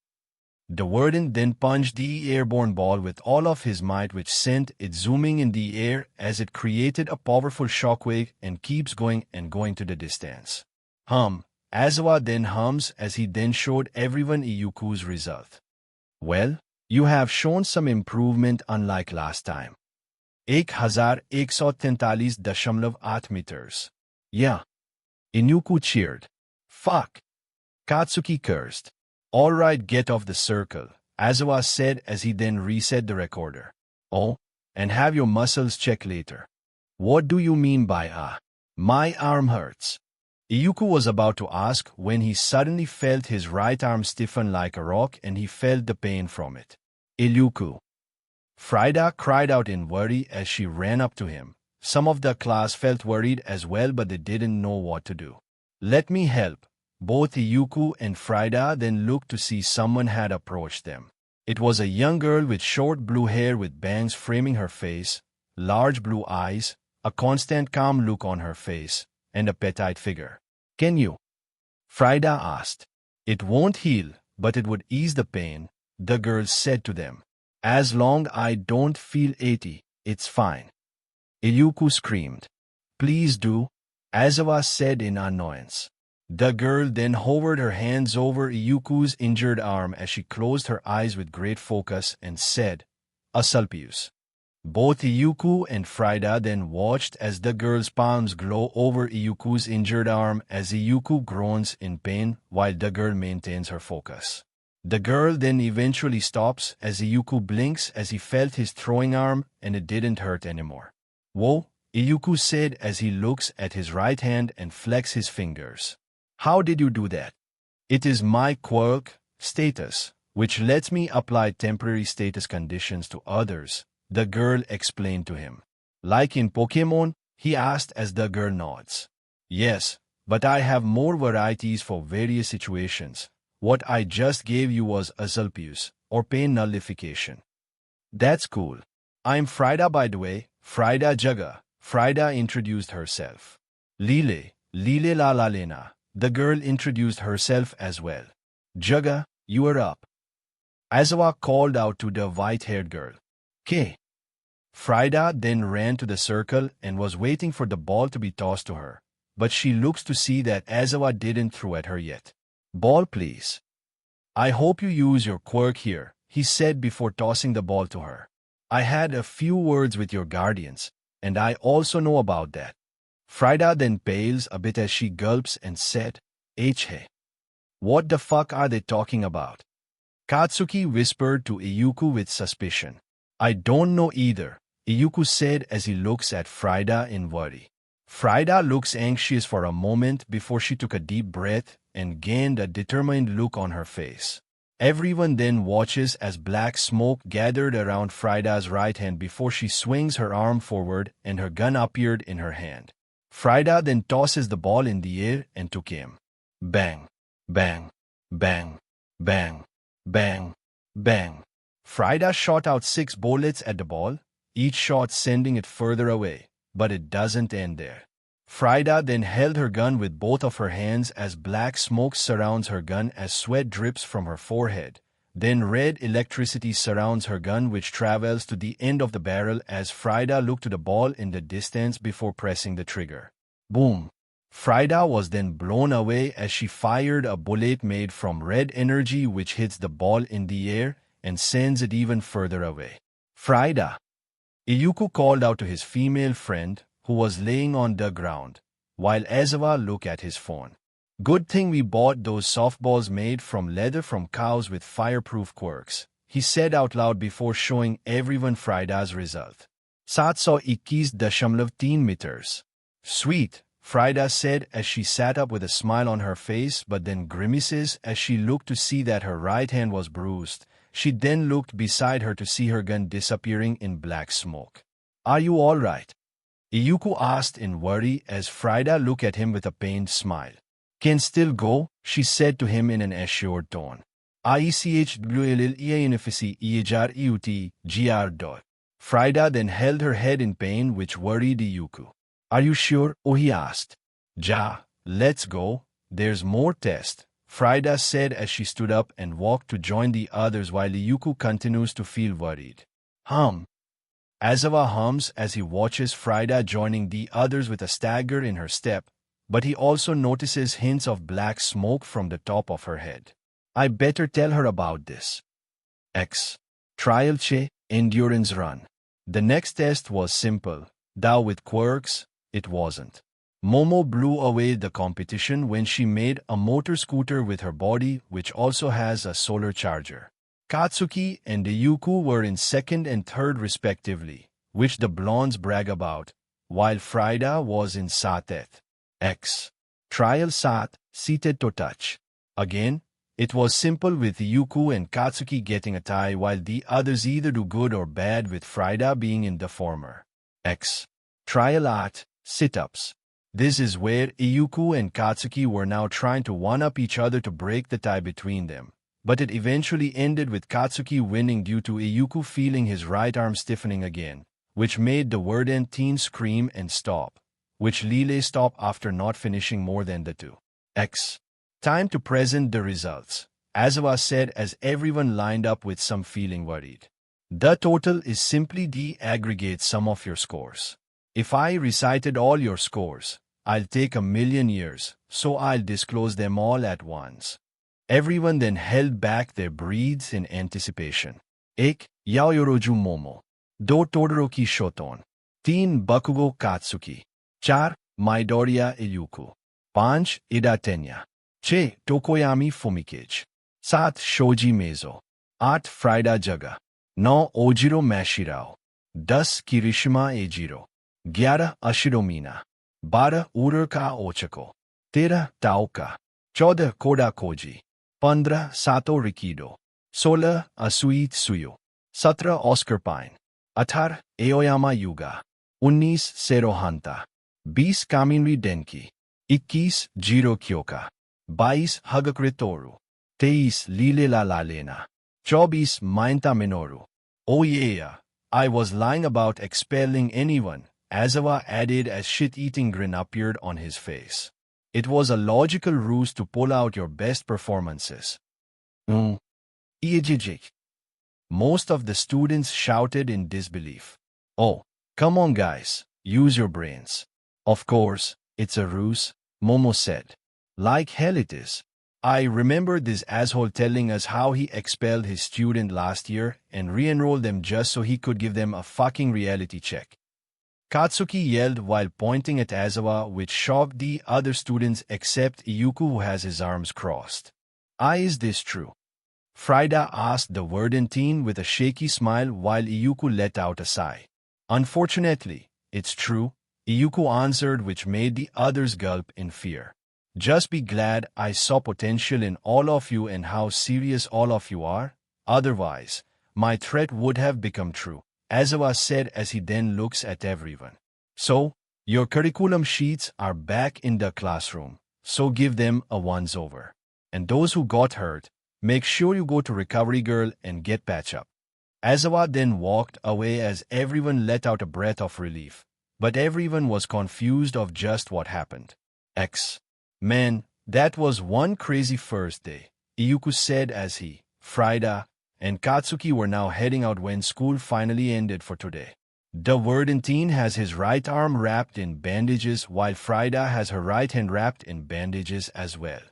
The verdant then punched the airborne ball with all of his might, which sent it zooming in the air as it created a powerful shockwave and keeps going and going to the distance. Aizawa then hums as he then showed everyone IZUKU's result. "Well, you have shown some improvement unlike last time. 1143.8 meters. Yeah." IZUKU cheered. "Fuck. Katsuki cursed. All right, get off the circle, Aizawa said as he then reset the recorder. Oh, and have your muscles checked later. What do you mean by my arm hurts? IZUKU was about to ask when he suddenly felt his right arm stiffen like a rock and he felt the pain from it. IZUKU. Frida cried out in worry as she ran up to him. Some of the class felt worried as well, but they didn't know what to do. Let me help. Both IZUKU and Frida then looked to see someone had approached them. It was a young girl with short blue hair with bangs framing her face, large blue eyes, a constant calm look on her face, and a petite figure. Can you? Frida asked. It won't heal, but it would ease the pain, the girl said to them. As long I don't feel 80, it's fine. IZUKU screamed. Please do, Aizawa said in annoyance. The girl then hovered her hands over IZUKU's injured arm as she closed her eyes with great focus and said, Asulpius. Both IZUKU and Frida then watched as the girl's palms glow over IZUKU's injured arm as IZUKU groans in pain while the girl maintains her focus. The girl then eventually stops as IZUKU blinks as he felt his throwing arm and it didn't hurt anymore. Whoa, IZUKU said as he looks at his right hand and flexes his fingers. How did you do that? It is my quirk, status, which lets me apply temporary status conditions to others, the girl explained to him. Like in Pokemon, he asked as the girl nods. Yes, but I have more varieties for various situations. What I just gave you was Asulpius, or pain nullification. That's cool. I'm Frida by the way, Frida Jaga. Frida introduced herself. Lile la la Lena. The girl introduced herself as well. Jaga, you are up. Aizawa called out to the white-haired girl. K. Frida then ran to the circle and was waiting for the ball to be tossed to her, but she looks to see that Aizawa didn't throw at her yet. Ball please. I hope you use your quirk here, he said before tossing the ball to her. I had a few words with your guardians, and I also know about that. Frida then pales a bit as she gulps and said, Hey. What the fuck are they talking about? Katsuki whispered to IZUKU with suspicion. I don't know either, IZUKU said as he looks at Frida in worry. Frida looks anxious for a moment before she took a deep breath and gained a determined look on her face. Everyone then watches as black smoke gathered around Frida's right hand before she swings her arm forward and her gun appeared in her hand. Frida then tosses the ball in the air and took aim. Bang, bang, bang, bang, bang, bang. Frida shot out 6 bullets at the ball, each shot sending it further away, but it doesn't end there. Frida then held her gun with both of her hands as black smoke surrounds her gun as sweat drips from her forehead. Then red electricity surrounds her gun which travels to the end of the barrel as Frida looked to the ball in the distance before pressing the trigger. Boom! Frida was then blown away as she fired a bullet made from red energy which hits the ball in the air and sends it even further away. Frida! IZUKU called out to his female friend, who was laying on the ground, while Aizawa looked at his phone. Good thing we bought those softballs made from leather from cows with fireproof quirks, he said out loud before showing everyone Frida's result. 721.3 meters. Sweet, Frida said as she sat up with a smile on her face but then grimaces as she looked to see that her right hand was bruised. She then looked beside her to see her gun disappearing in black smoke. Are you all right? IZUKU asked in worry as Frida looked at him with a pained smile. Can still go, she said to him in an assured tone. Frida then held her head in pain which worried IZUKU. Are you sure? Oh, he asked. Ja, let's go, there's more test, Frida said as she stood up and walked to join the others while IZUKU continues to feel worried. Aizawa hums as he watches Frida joining the others with a stagger in her step, but he also notices hints of black smoke from the top of her head. I better tell her about this. X. Trial Che, Endurance Run. The next test was simple, though with quirks, it wasn't. Momo blew away the competition when she made a motor scooter with her body, which also has a solar charger. Katsuki and IZUKU were in second and third respectively, which the blondes brag about, while Frida was in Satet. X. Trial Sat, seated to touch. Again, it was simple with IZUKU and Katsuki getting a tie while the others either do good or bad, with Frida being in the former. X. Trial At, sit-ups. This is where IZUKU and Katsuki were now trying to one-up each other to break the tie between them, but it eventually ended with Katsuki winning due to IZUKU feeling his right arm stiffening again, which made the verdant teen scream and stop, which Lile stopped after not finishing more than the 2x. Time to present the results, Aizawa said as everyone lined up with some feeling worried. The total is simply the aggregate sum of your scores. If I recited all your scores, I'll take 1,000,000 years, so I'll disclose them all at once. Everyone then held back their breaths in anticipation. 1. Yaoyoroju Momo. 2. Todoroki Shoton. 3. Bakugo Katsuki. 4. Midoriya IZUKU. 5. Ida Tenya. 6. Tokoyami Fumikage. 7. Shoji Meizo. 8. Frida Jaga. 9. Ojiro Mashirao. 10. Kirishima Ejiro. 11. Ashiro Mina. 12. Urarka Ochako. 13. Taoka. 14. Koda Koji. 15. Sato Rikido. 16. Asui Tsuyo. 17. Oscar Pine. 18. Aoyama Yuga. 19. Sero Hanta. 20. Kaminri Denki. 21. Jiro Kyoka. 22. Hagakure Toru. 23. Lile La Lalena. 24. Mainta Minoru. Oh yeah, I was lying about expelling anyone, Aizawa added as shit-eating grin appeared on his face. It was a logical ruse to pull out your best performances. Ijijik. Most of the students shouted in disbelief. Oh, come on guys, use your brains. Of course, it's a ruse, Momo said. Like hell it is. I remember this asshole telling us how he expelled his student last year and re-enrolled them just so he could give them a fucking reality check. Katsuki yelled while pointing at Aizawa, which shocked the other students except IZUKU, who has his arms crossed. Is this true? Frida asked the verdant teen with a shaky smile while IZUKU let out a sigh. Unfortunately, it's true, IZUKU answered, which made the others gulp in fear. Just be glad I saw potential in all of you and how serious all of you are. Otherwise, my threat would have become true, Aizawa said as he then looks at everyone. So, your curriculum sheets are back in the classroom, so give them a once-over. And those who got hurt, make sure you go to Recovery Girl and get patched up. Aizawa then walked away as everyone let out a breath of relief, but everyone was confused of just what happened. Man, that was one crazy first day, IZUKU said as he, Frida, and Katsuki were now heading out when school finally ended for today. The verdant teen has his right arm wrapped in bandages while Frida has her right hand wrapped in bandages as well.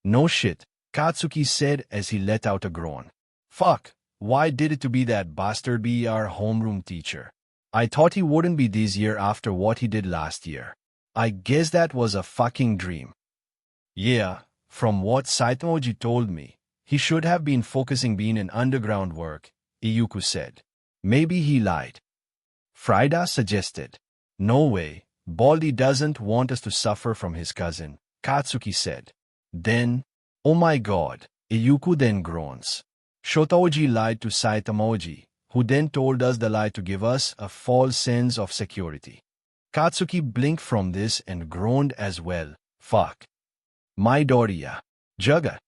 No shit, Katsuki said as he let out a groan. Fuck, why did it to be that bastard be our homeroom teacher? I thought he wouldn't be this year after what he did last year. I guess that was a fucking dream. Yeah, from what Saitomoji told me, he should have been focusing being in underground work, IZUKU said. Maybe he lied. Frida suggested. No way, Baldy doesn't want us to suffer from his cousin, Katsuki said. Then, oh my god, IZUKU then groans. Shotoji lied to Saitomoji, who then told us the lie to give us a false sense of security. Katsuki blinked from this and groaned as well. Fuck. Midoriya. Jaga.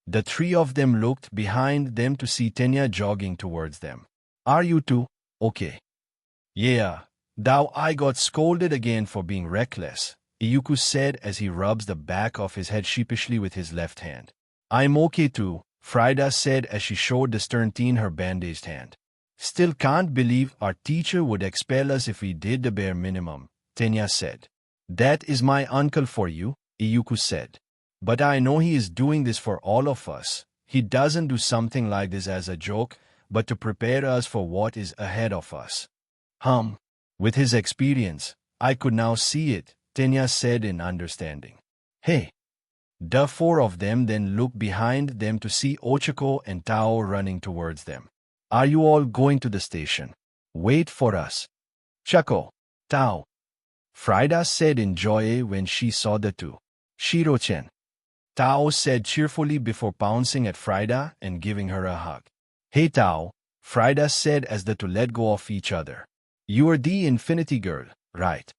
The three of them looked behind them to see Tenya jogging towards them. Are you two okay? Yeah, thou I got scolded again for being reckless, IZUKU said as he rubs the back of his head sheepishly with his left hand. I'm okay too, Frida said as she showed the stern teen her bandaged hand. Still can't believe our teacher would expel us if we did the bare minimum, Tenya said. That is my uncle for you, IZUKU said. But I know he is doing this for all of us. He doesn't do something like this as a joke, but to prepare us for what is ahead of us. With his experience, I could now see it, Tenya said in understanding. Hey. The four of them then looked behind them to see Ochako and Tao running towards them. Are you all going to the station? Wait for us. Chako. Tao. Frida said in joy when she saw the two. Shiro-chen. Tao said cheerfully before pouncing at Frida and giving her a hug. Hey Tao, Frida said as the two let go of each other. You are the Infinity Girl, right?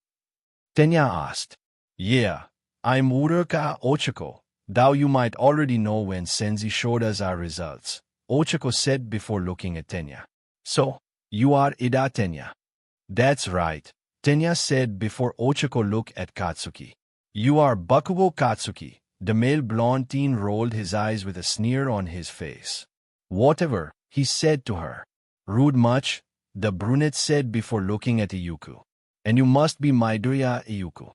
Tenya asked. Yeah, I'm Uruka Ochako. Though you might already know when Senzi showed us our results, Ochako said before looking at Tenya. So, you are Ida Tenya. That's right, Tenya said before Ochako looked at Katsuki. You are Bakugo Katsuki. The male blonde teen rolled his eyes with a sneer on his face. Whatever, he said to her. Rude much, the brunette said before looking at IZUKU. And you must be Midoriya IZUKU.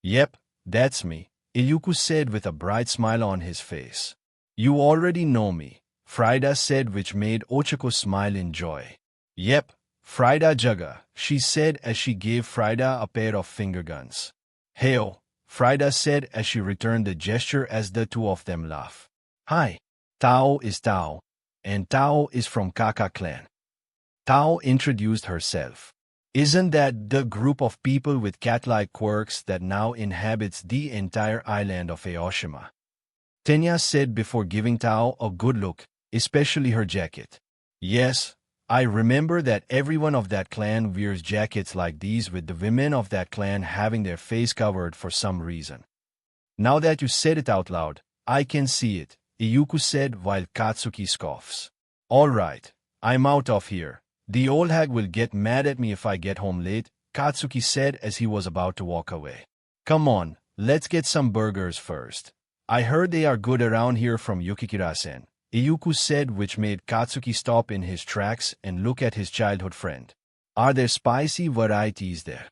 Yep, that's me, IZUKU said with a bright smile on his face. You already know me, Frida said, which made Ochako smile in joy. Yep, Frida Jaga, she said as she gave Frida a pair of finger guns. Heyo, Frida said as she returned the gesture as the two of them laughed. Hi, Tao is Tao, and Tao is from Kaka clan. Tao introduced herself. Isn't that the group of people with cat-like quirks that now inhabits the entire island of Aoshima? Tenya said before giving Tao a good look, especially her jacket. Yes, I remember that everyone of that clan wears jackets like these, with the women of that clan having their face covered for some reason. Now that you said it out loud, I can see it, IZUKU said while Katsuki scoffs. All right, I'm out of here. The old hag will get mad at me if I get home late, Katsuki said as he was about to walk away. Come on, let's get some burgers first. I heard they are good around here from Yukikira-sen, IZUKU said, which made Katsuki stop in his tracks and look at his childhood friend. Are there spicy varieties there?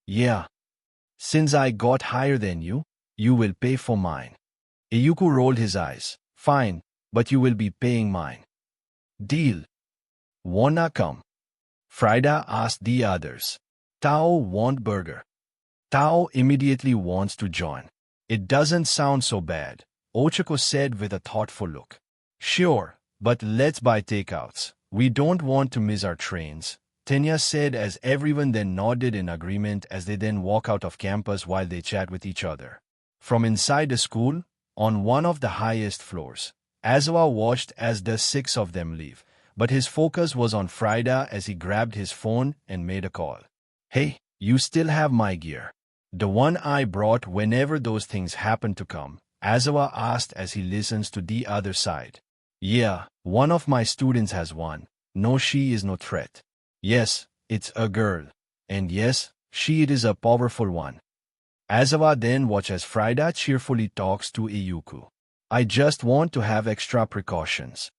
Yeah. Since I got higher than you, you will pay for mine. IZUKU rolled his eyes. Fine, but you will be paying mine. Deal. Wanna come? Frida asked the others. Tao want burger. Tao immediately wants to join. It doesn't sound so bad, Ochako said with a thoughtful look. Sure, but let's buy takeouts. We don't want to miss our trains, Tenya said as everyone then nodded in agreement as they then walk out of campus while they chat with each other. From inside the school, on one of the highest floors, Aizawa watched as the six of them leave, but his focus was on Frida as he grabbed his phone and made a call. Hey, you still have my gear? The one I brought whenever those things happen to come, Aizawa asked as he listens to the other side. Yeah, one of my students has one. No, she is no threat. Yes, it's a girl. And yes, she is a powerful one. Aizawa then watches as Frida cheerfully talks to IZUKU. I just want to have extra precautions.